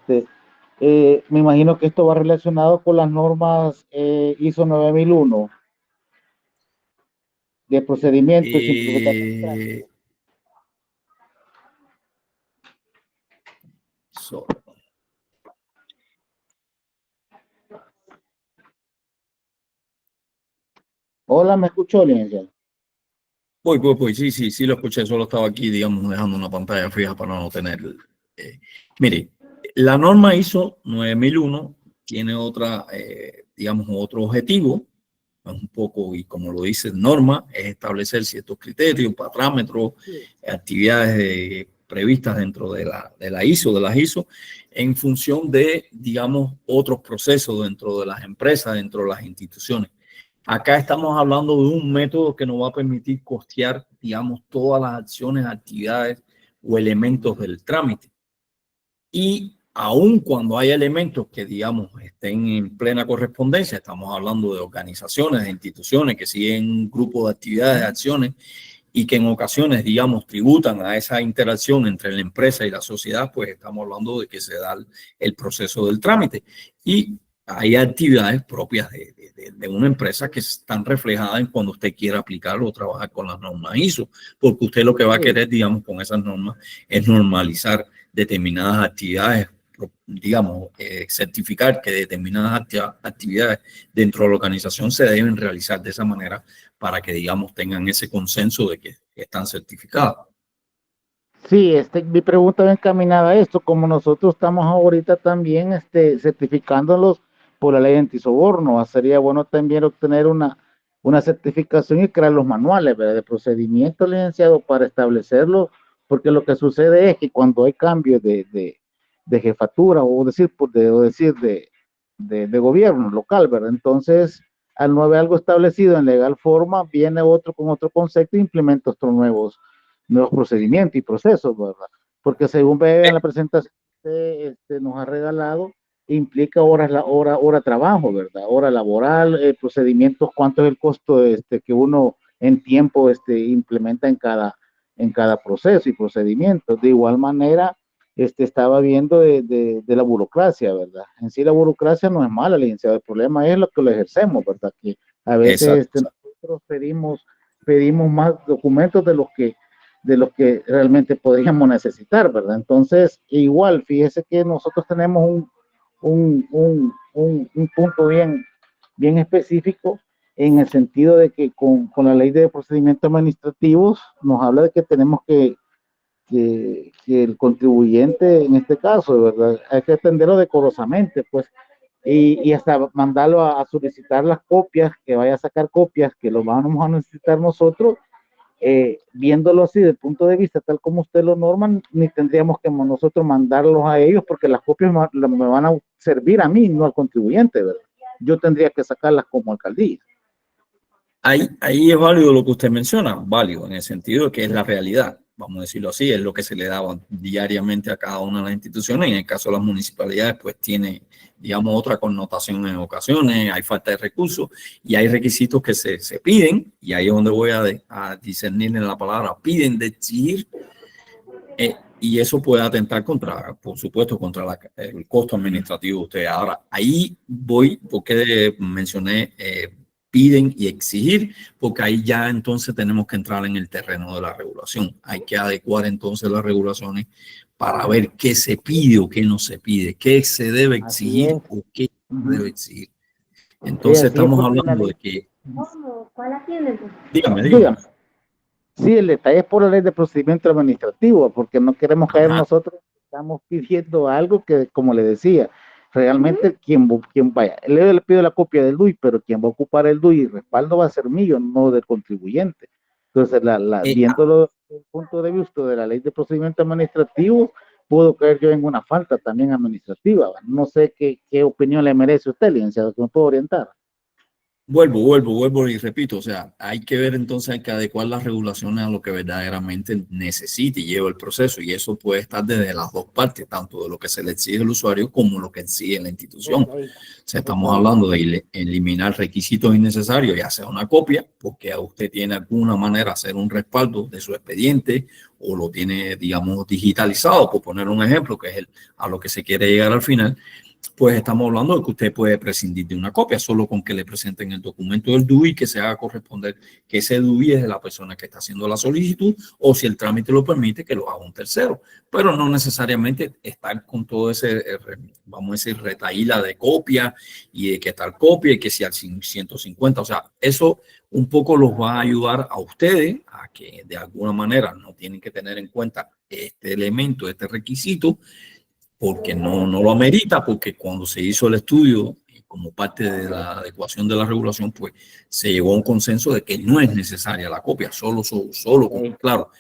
me imagino que esto va relacionado con las normas ISO 9001 de procedimientos y simplificación. Hola, ¿me escuchó, licenciado? Voy, sí, lo escuché, solo estaba aquí, digamos, dejando una pantalla fija para no tener... mire, la norma ISO 9001 tiene otra, digamos, otro objetivo, un poco, y como lo dice norma, es establecer ciertos criterios, parámetros, actividades previstas dentro de la ISO, de las ISO, en función de, digamos, otros procesos dentro de las empresas, dentro de las instituciones. Acá estamos hablando de un método que nos va a permitir costear, digamos, todas las acciones, actividades o elementos del trámite. Y aun cuando hay elementos que, digamos, estén en plena correspondencia, estamos hablando de organizaciones, de instituciones que siguen un grupo de actividades, de acciones, y que en ocasiones, digamos, tributan a esa interacción entre la empresa y la sociedad, pues estamos hablando de que se da el proceso del trámite. Y hay actividades propias de una empresa que están reflejadas en cuando usted quiera aplicar o trabajar con las normas ISO, porque usted lo que va a querer, digamos, con esas normas es normalizar determinadas actividades, digamos, certificar que determinadas actividades dentro de la organización se deben realizar de esa manera para que, digamos, tengan ese consenso de que están certificadas. Sí, mi pregunta va encaminada a esto, como nosotros estamos ahorita también certificándolos por la ley antisoborno, sería bueno también obtener una certificación y crear los manuales, ¿verdad?, de procedimiento, licenciado, para establecerlo, porque lo que sucede es que cuando hay cambios de jefatura o decir de gobierno local, ¿verdad? Entonces, al no haber algo establecido en legal forma, viene otro con otro concepto e implementa estos nuevos procedimientos y procesos, ¿verdad? Porque según ve en la presentación que nos ha regalado, implica hora trabajo, ¿verdad? Hora laboral, procedimientos, cuánto es el costo que uno en tiempo implementa en cada proceso y procedimiento. De igual manera, estaba viendo de la burocracia, ¿verdad? En sí la burocracia no es mala, licenciado, el problema es lo que lo ejercemos, ¿verdad? Que a veces nosotros pedimos más documentos de los que realmente podríamos necesitar, ¿verdad? Entonces, igual, fíjese que nosotros tenemos un punto bien específico en el sentido de que con la ley de procedimientos administrativos nos habla de que tenemos que el contribuyente, en este caso, ¿verdad?, hay que atenderlo decorosamente, pues, y hasta mandarlo a solicitar las copias, que vaya a sacar copias, que lo vamos a necesitar nosotros, viéndolo así desde el punto de vista tal como usted lo norma, ni tendríamos que nosotros mandarlos a ellos, porque las copias me van a servir a mí, no al contribuyente, ¿verdad? Yo tendría que sacarlas como alcaldía. ahí es válido lo que usted menciona, válido en el sentido de que es la realidad, vamos a decirlo así, es lo que se le daba diariamente a cada una de las instituciones. Y en el caso de las municipalidades, pues tiene, digamos, otra connotación en ocasiones, hay falta de recursos y hay requisitos que se piden, y ahí es donde voy a discernir en la palabra piden, de exigir, y eso puede atentar contra, por supuesto, contra el costo administrativo de ustedes. Ahora, ahí voy, porque mencioné piden y exigir, porque ahí ya entonces tenemos que entrar en el terreno de la regulación. Hay que adecuar entonces las regulaciones para ver qué se pide o qué no se pide, qué se debe exigir o qué no se debe exigir. Entonces estamos hablando de que... ¿Cuál atienden? Dígame. Sí, el detalle es por la ley de procedimiento administrativo, porque no queremos caer nosotros, estamos pidiendo algo que, como le decía, realmente quien vaya, le pido la copia del DUI, pero quien va a ocupar el DUI y respaldo va a ser mío, no del contribuyente. Entonces, viéndolo desde el punto de vista de la ley de procedimiento administrativo, puedo caer yo en una falta también administrativa. No sé qué opinión le merece usted, licenciado, que me puedo orientar. Vuelvo y repito, o sea, hay que ver entonces, hay que adecuar las regulaciones a lo que verdaderamente necesite y lleva el proceso, y eso puede estar desde las dos partes, tanto de lo que se le exige al usuario como lo que exige la institución. O sea, estamos hablando de eliminar requisitos innecesarios, ya sea una copia, porque a usted tiene alguna manera de hacer un respaldo de su expediente o lo tiene, digamos, digitalizado, por poner un ejemplo, que es a lo que se quiere llegar al final. Pues estamos hablando de que usted puede prescindir de una copia solo con que le presenten el documento del DUI, que se haga corresponder que ese DUI es de la persona que está haciendo la solicitud, o si el trámite lo permite, que lo haga un tercero, pero no necesariamente estar con todo ese, vamos a decir, retaíla de copia y de que tal copia y que si al 150, o sea, eso un poco los va a ayudar a ustedes a que de alguna manera no tienen que tener en cuenta este elemento, este requisito, porque no lo amerita, porque cuando se hizo el estudio como parte de la adecuación de la regulación, pues se llegó a un consenso de que no es necesaria la copia, solo claro,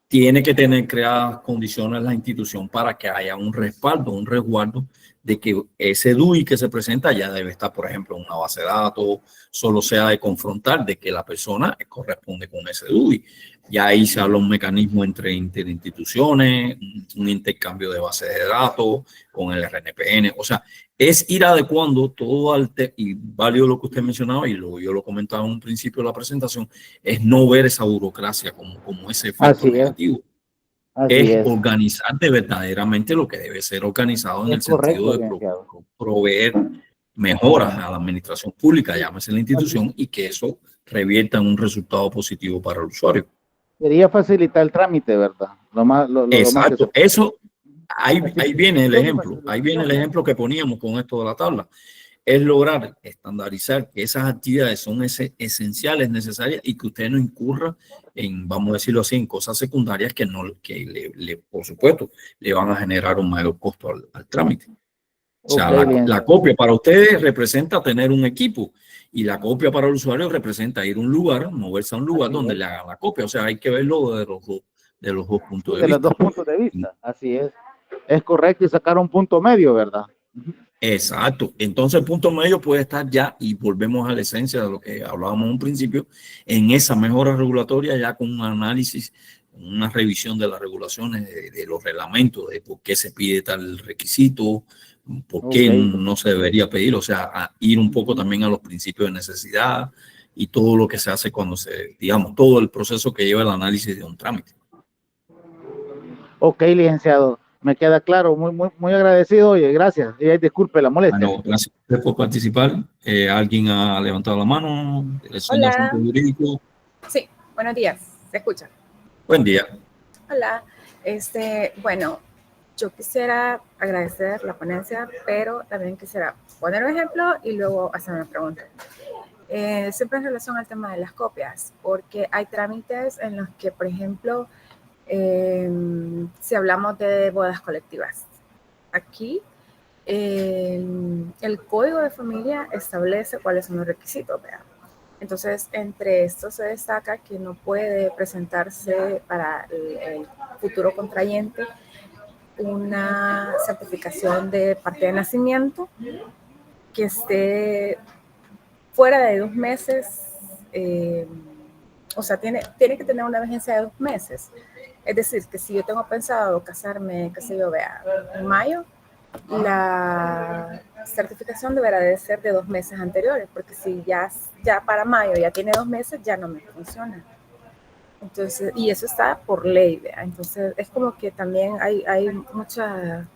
tiene que tener creadas condiciones la institución para que haya un respaldo, un resguardo de que ese DUI que se presenta ya debe estar, por ejemplo, en una base de datos, solo sea de confrontar de que la persona corresponde con ese DUI. Ya ahí se habla un mecanismo entre interinstituciones, un intercambio de bases de datos con el RNPN. O sea, es ir adecuando todo y válido lo que usted mencionaba, y yo lo comentaba en un principio de la presentación, es no ver esa burocracia como ese factor negativo. Es organizar de verdaderamente lo que debe ser organizado en el sentido de proveer mejoras a la administración pública, llámese la institución, y que eso revierta en un resultado positivo para el usuario. Quería facilitar el trámite, ¿verdad? Exacto, eso, ahí viene el ejemplo, que poníamos con esto de la tabla. Es lograr estandarizar que esas actividades son esenciales, necesarias, y que usted no incurra en, vamos a decirlo así, en cosas secundarias que por supuesto, le van a generar un mayor costo al trámite. O sea, la copia para ustedes representa tener un equipo, y la copia para el usuario representa ir a un lugar, moverse a un lugar donde le hagan la copia. O sea, hay que verlo de los dos puntos de vista. De los dos puntos de vista, así es. Es correcto, y sacar un punto medio, ¿verdad? Exacto. Entonces el punto medio puede estar ya, y volvemos a la esencia de lo que hablábamos en un principio, en esa mejora regulatoria, ya con un análisis, una revisión de las regulaciones, de los reglamentos, de por qué se pide tal requisito, por qué no se debería pedir, o sea, a ir un poco también a los principios de necesidad y todo lo que se hace cuando digamos, todo el proceso que lleva el análisis de un trámite. Ok, licenciado. Me queda claro, muy agradecido. Oye, gracias. Y disculpe la molestia. Bueno, gracias por participar. ¿Alguien ha levantado la mano? Hola. Jurídico. Sí, buenos días. ¿Se escucha? Buen día. Hola. Bueno, yo quisiera agradecer la ponencia, pero también quisiera poner un ejemplo y luego hacer una pregunta. Siempre en relación al tema de las copias, porque hay trámites en los que, por ejemplo, si hablamos de bodas colectivas, aquí el código de familia establece cuáles son los requisitos, ¿verdad? Entonces, entre estos se destaca que no puede presentarse para el futuro contrayente una certificación de parte de nacimiento que esté fuera de 2 meses o sea, tiene que tener una vigencia de 2 meses. Es decir, que si yo tengo pensado casarme, qué sé yo, vea, en mayo, la certificación deberá de ser de 2 meses anteriores, porque si ya para mayo ya tiene 2 meses, ya no me funciona. Entonces, y eso está por ley, ¿vea? Entonces, es como que también hay mucha,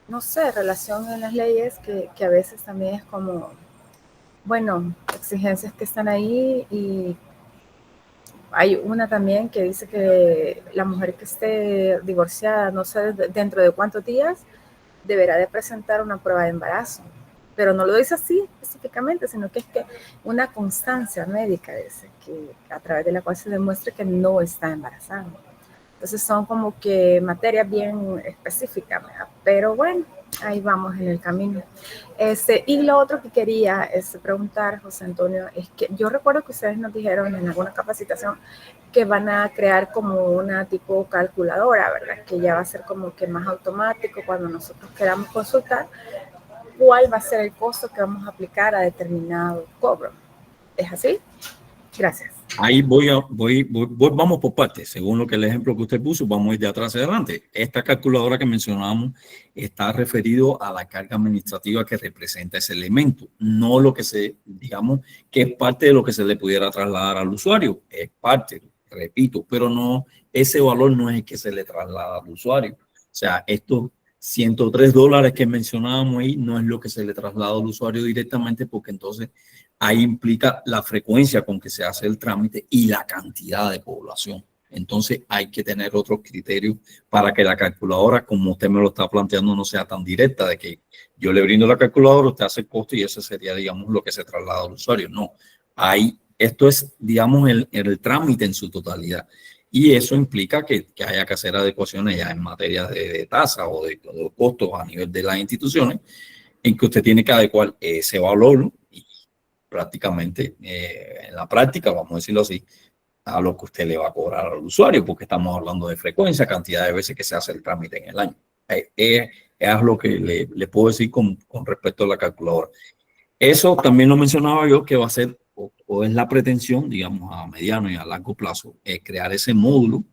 no sé, relación en las leyes que a veces también es como, bueno, exigencias que están ahí, y hay una también que dice que la mujer que esté divorciada, no sé dentro de cuántos días, deberá de presentar una prueba de embarazo. Pero no lo dice así específicamente, sino que es que una constancia médica dice que a través de la cual se demuestre que no está embarazada. Entonces son como que materias bien específicas, ¿verdad? Pero bueno, ahí vamos en el camino. Y lo otro que quería preguntar, José Antonio, es que yo recuerdo que ustedes nos dijeron en alguna capacitación que van a crear como una tipo calculadora, ¿verdad? Que ya va a ser como que más automático cuando nosotros queramos consultar cuál va a ser el costo que vamos a aplicar a determinado cobro. ¿Es así? Gracias. Ahí vamos por partes. Según lo que el ejemplo que usted puso, vamos a ir de atrás hacia adelante. Esta calculadora que mencionábamos está referido a la carga administrativa que representa ese elemento, no lo que digamos, que es parte de lo que se le pudiera trasladar al usuario. Es parte, repito, pero no, ese valor no es el que se le traslada al usuario. O sea, estos $103 que mencionábamos ahí no es lo que se le traslada al usuario directamente, porque entonces ahí implica la frecuencia con que se hace el trámite y la cantidad de población. Entonces hay que tener otros criterios para que la calculadora, como usted me lo está planteando, no sea tan directa de que yo le brindo la calculadora, usted hace el costo y ese sería, digamos, lo que se traslada al usuario. No, esto es, digamos, el trámite en su totalidad. Y eso implica que haya que hacer adecuaciones ya en materia de tasa o de costos a nivel de las instituciones, en que usted tiene que adecuar ese valor y prácticamente en la práctica, vamos a decirlo así, a lo que usted le va a cobrar al usuario, porque estamos hablando de frecuencia, cantidad de veces que se hace el trámite en el año. Es lo que le puedo decir con respecto a la calculadora. Eso también lo mencionaba yo, que va a ser o es la pretensión, digamos, a mediano y a largo plazo, crear ese módulo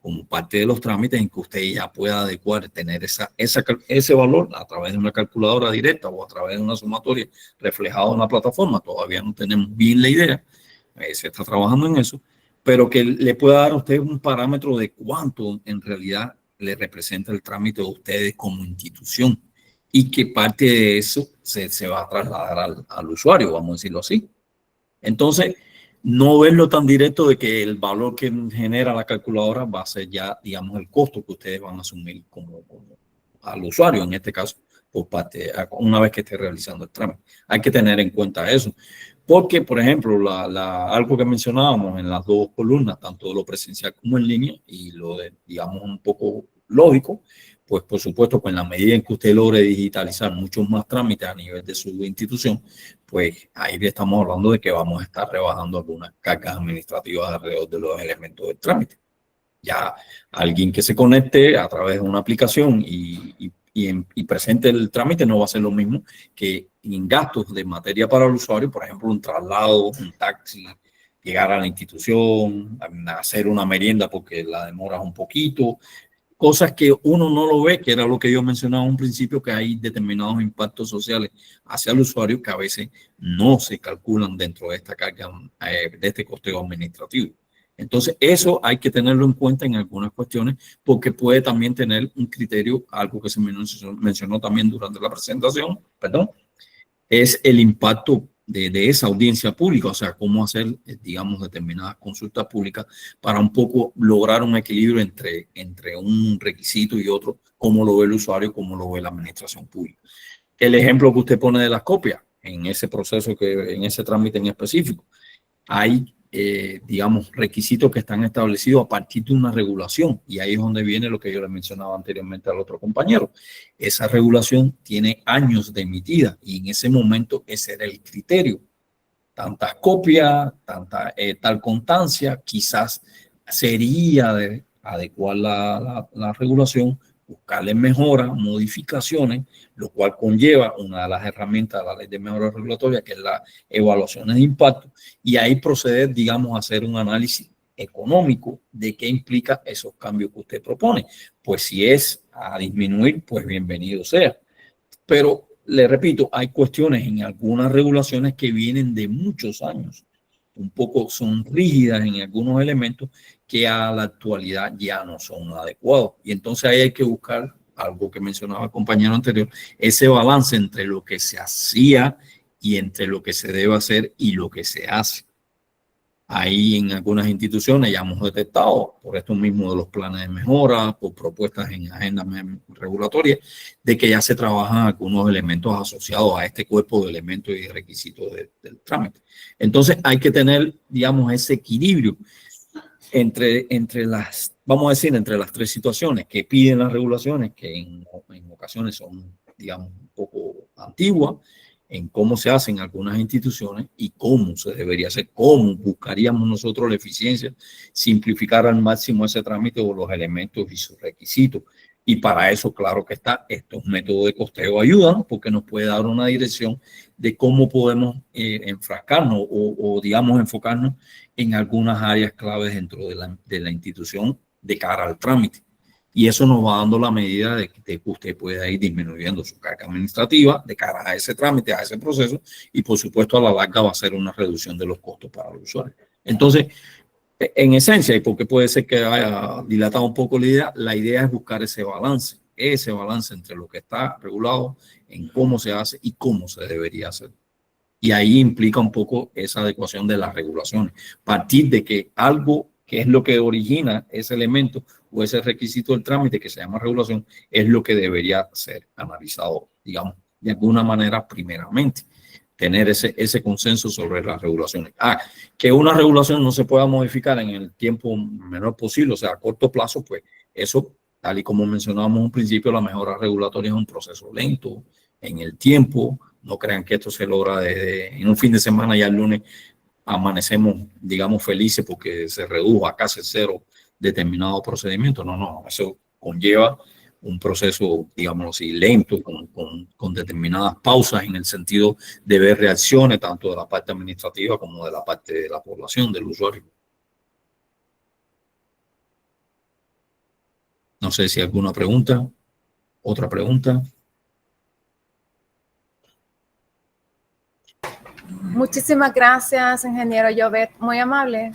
como parte de los trámites en que usted ya pueda adecuar, tener ese valor a través de una calculadora directa o a través de una sumatoria reflejado en la plataforma. Todavía no tenemos bien la idea, se está trabajando en eso, pero que le pueda dar a usted un parámetro de cuánto en realidad le representa el trámite de ustedes como institución y que parte de eso se va a trasladar al usuario, vamos a decirlo así. Entonces, no verlo tan directo de que el valor que genera la calculadora va a ser ya, digamos, el costo que ustedes van a asumir como al usuario, en este caso, por parte, una vez que esté realizando el trámite. Hay que tener en cuenta eso. Porque, por ejemplo, algo que mencionábamos en las dos columnas, tanto de lo presencial como en línea, y lo de, digamos, un poco lógico, pues por supuesto, con la medida en que usted logre digitalizar muchos más trámites a nivel de su institución, pues ahí estamos hablando de que vamos a estar rebajando algunas cargas administrativas alrededor de los elementos del trámite. Ya alguien que se conecte a través de una aplicación y presente el trámite no va a ser lo mismo que en gastos de materia para el usuario, por ejemplo, un traslado, un taxi, llegar a la institución, hacer una merienda porque la demora un poquito, cosas que uno no lo ve, que era lo que yo mencionaba en un principio, que hay determinados impactos sociales hacia el usuario que a veces no se calculan dentro de esta carga, de este costeo administrativo. Entonces, eso hay que tenerlo en cuenta en algunas cuestiones, porque puede también tener un criterio, algo que se mencionó también durante la presentación, perdón, es el impacto de esa audiencia pública, o sea, cómo hacer, digamos, determinadas consultas públicas para un poco lograr un equilibrio entre un requisito y otro, cómo lo ve el usuario, cómo lo ve la administración pública. El ejemplo que usted pone de las copias, en ese proceso, en ese trámite en específico, hay, digamos, requisitos que están establecidos a partir de una regulación, y ahí es donde viene lo que yo le mencionaba anteriormente al otro compañero. Esa regulación tiene años de emitida y en ese momento ese era el criterio. Tantas copias, tal constancia, quizás sería de adecuar la regulación buscarle mejoras, modificaciones, lo cual conlleva una de las herramientas de la ley de mejora regulatoria, que es la evaluación de impacto, y ahí proceder, digamos, a hacer un análisis económico de qué implica esos cambios que usted propone. Pues si es a disminuir, pues bienvenido sea. Pero le repito, hay cuestiones en algunas regulaciones que vienen de muchos años, un poco son rígidas en algunos elementos que a la actualidad ya no son adecuados. Y entonces ahí hay que buscar algo que mencionaba el compañero anterior, ese balance entre lo que se hacía y entre lo que se debe hacer y lo que se hace. Ahí en algunas instituciones ya hemos detectado, por esto mismo de los planes de mejora, por propuestas en agendas regulatorias, de que ya se trabajan algunos elementos asociados a este cuerpo de elementos y requisitos del trámite. Entonces hay que tener, digamos, ese equilibrio entre las, vamos a decir, entre las tres situaciones que piden las regulaciones, que en ocasiones son, digamos, un poco antiguas, en cómo se hacen algunas instituciones y cómo se debería hacer, cómo buscaríamos nosotros la eficiencia, simplificar al máximo ese trámite o los elementos y sus requisitos. Y para eso, claro que está, estos métodos de costeo ayudan porque nos puede dar una dirección de cómo podemos enfrascarnos o, digamos, enfocarnos en algunas áreas claves dentro de la institución de cara al trámite. Y eso nos va dando la medida de que usted pueda ir disminuyendo su carga administrativa de cara a ese trámite, a ese proceso, y por supuesto a la larga va a ser una reducción de los costos para el usuario. Entonces, en esencia, y porque puede ser que haya dilatado un poco la idea es buscar ese balance entre lo que está regulado, en cómo se hace y cómo se debería hacer. Y ahí implica un poco esa adecuación de las regulaciones. Partir de que algo que es lo que origina ese elemento o ese requisito del trámite que se llama regulación, es lo que debería ser analizado, digamos, de alguna manera primeramente. Tener ese consenso sobre las regulaciones. Que una regulación no se pueda modificar en el tiempo menor posible, o sea, a corto plazo, pues eso, tal y como mencionábamos en un principio, la mejora regulatoria es un proceso lento en el tiempo. No crean que esto se logra en un fin de semana y el lunes amanecemos, digamos, felices porque se redujo a casi cero determinado procedimiento. No, eso conlleva un proceso, digamos así, lento, con determinadas pausas en el sentido de ver reacciones tanto de la parte administrativa como de la parte de la población, del usuario. No sé si hay alguna pregunta. ¿Otra pregunta? Muchísimas gracias, ingeniero Llobet, muy amable.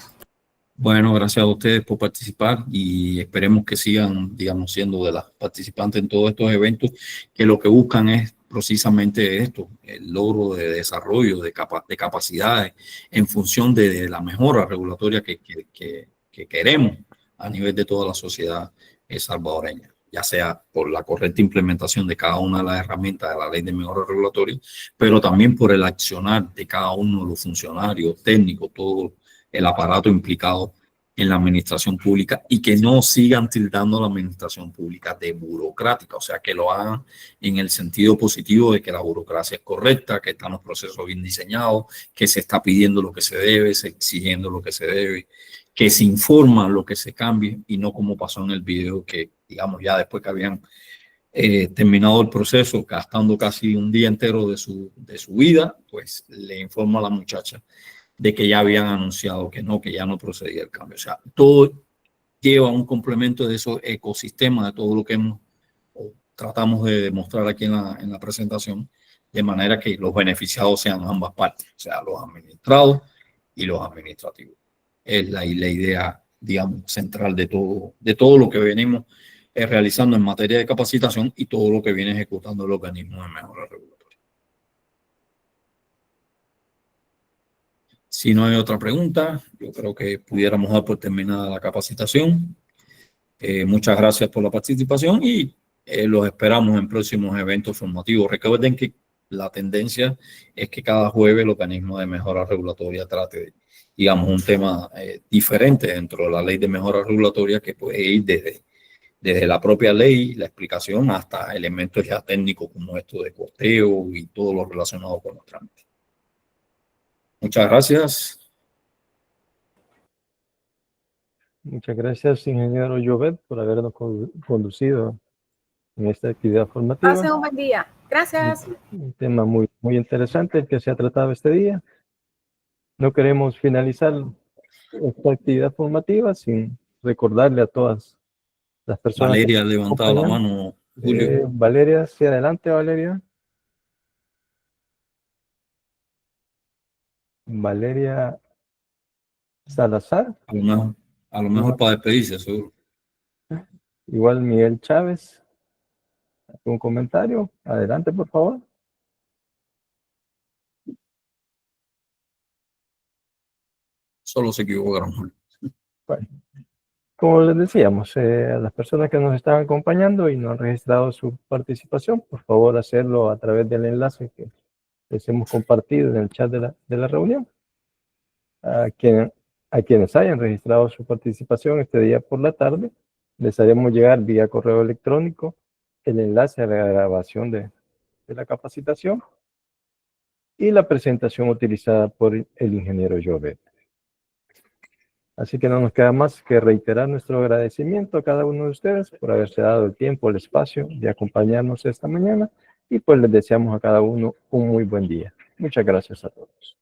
Bueno, gracias a ustedes por participar y esperemos que sigan, digamos, siendo de las participantes en todos estos eventos, que lo que buscan es precisamente esto, el logro de desarrollo de capacidades en función de la mejora regulatoria que queremos a nivel de toda la sociedad salvadoreña, ya sea por la correcta implementación de cada una de las herramientas de la ley de mejora regulatoria, pero también por el accionar de cada uno de los funcionarios técnicos, todo el aparato implicado en la administración pública y que no sigan tildando a la administración pública de burocrática, o sea, que lo hagan en el sentido positivo de que la burocracia es correcta, que están los procesos bien diseñados, que se está pidiendo lo que se debe, se exigiendo lo que se debe, que se informa lo que se cambie y no como pasó en el video que, digamos, ya después que habían terminado el proceso, gastando casi un día entero de su vida, pues le informa a la muchacha de que ya habían anunciado que ya no procedía el cambio. O sea, todo lleva un complemento de esos ecosistemas, de todo lo que tratamos de demostrar aquí en la presentación, de manera que los beneficiados sean ambas partes, o sea, los administrados y los administrativos. Es la idea, digamos, central de todo lo que venimos realizando en materia de capacitación y todo lo que viene ejecutando el organismo de mejora regulatoria. Si no hay otra pregunta, yo creo que pudiéramos dar por terminada la capacitación. Muchas gracias por la participación y los esperamos en próximos eventos formativos. Recuerden que la tendencia es que cada jueves el organismo de mejora regulatoria trate, digamos, un tema diferente dentro de la ley de mejora regulatoria que puede ir desde la propia ley, la explicación, hasta elementos ya técnicos como esto de costeo y todo lo relacionado con los trámites. Muchas gracias. Muchas gracias, ingeniero Llobet, por habernos conducido en esta actividad formativa. Pasen un buen día. Gracias. Un tema muy, muy interesante el que se ha tratado este día. No queremos finalizar esta actividad formativa sin recordarle a todas las personas. Valeria ha levantado la mano, Julio. Valeria, sí, adelante, Valeria. Valeria Salazar. A lo mejor para despedirse, seguro. Igual Miguel Chávez. ¿Un comentario? Adelante, por favor. Solo se equivocaron. Bueno, como les decíamos, a las personas que nos están acompañando y no han registrado su participación, por favor hacerlo a través del enlace que les hemos compartido en el chat de la reunión. A quienes hayan registrado su participación este día por la tarde, les haremos llegar vía correo electrónico el enlace a la grabación de la capacitación y la presentación utilizada por el ingeniero Jovet. Así que no nos queda más que reiterar nuestro agradecimiento a cada uno de ustedes por haberse dado el tiempo, el espacio de acompañarnos esta mañana y pues les deseamos a cada uno un muy buen día. Muchas gracias a todos.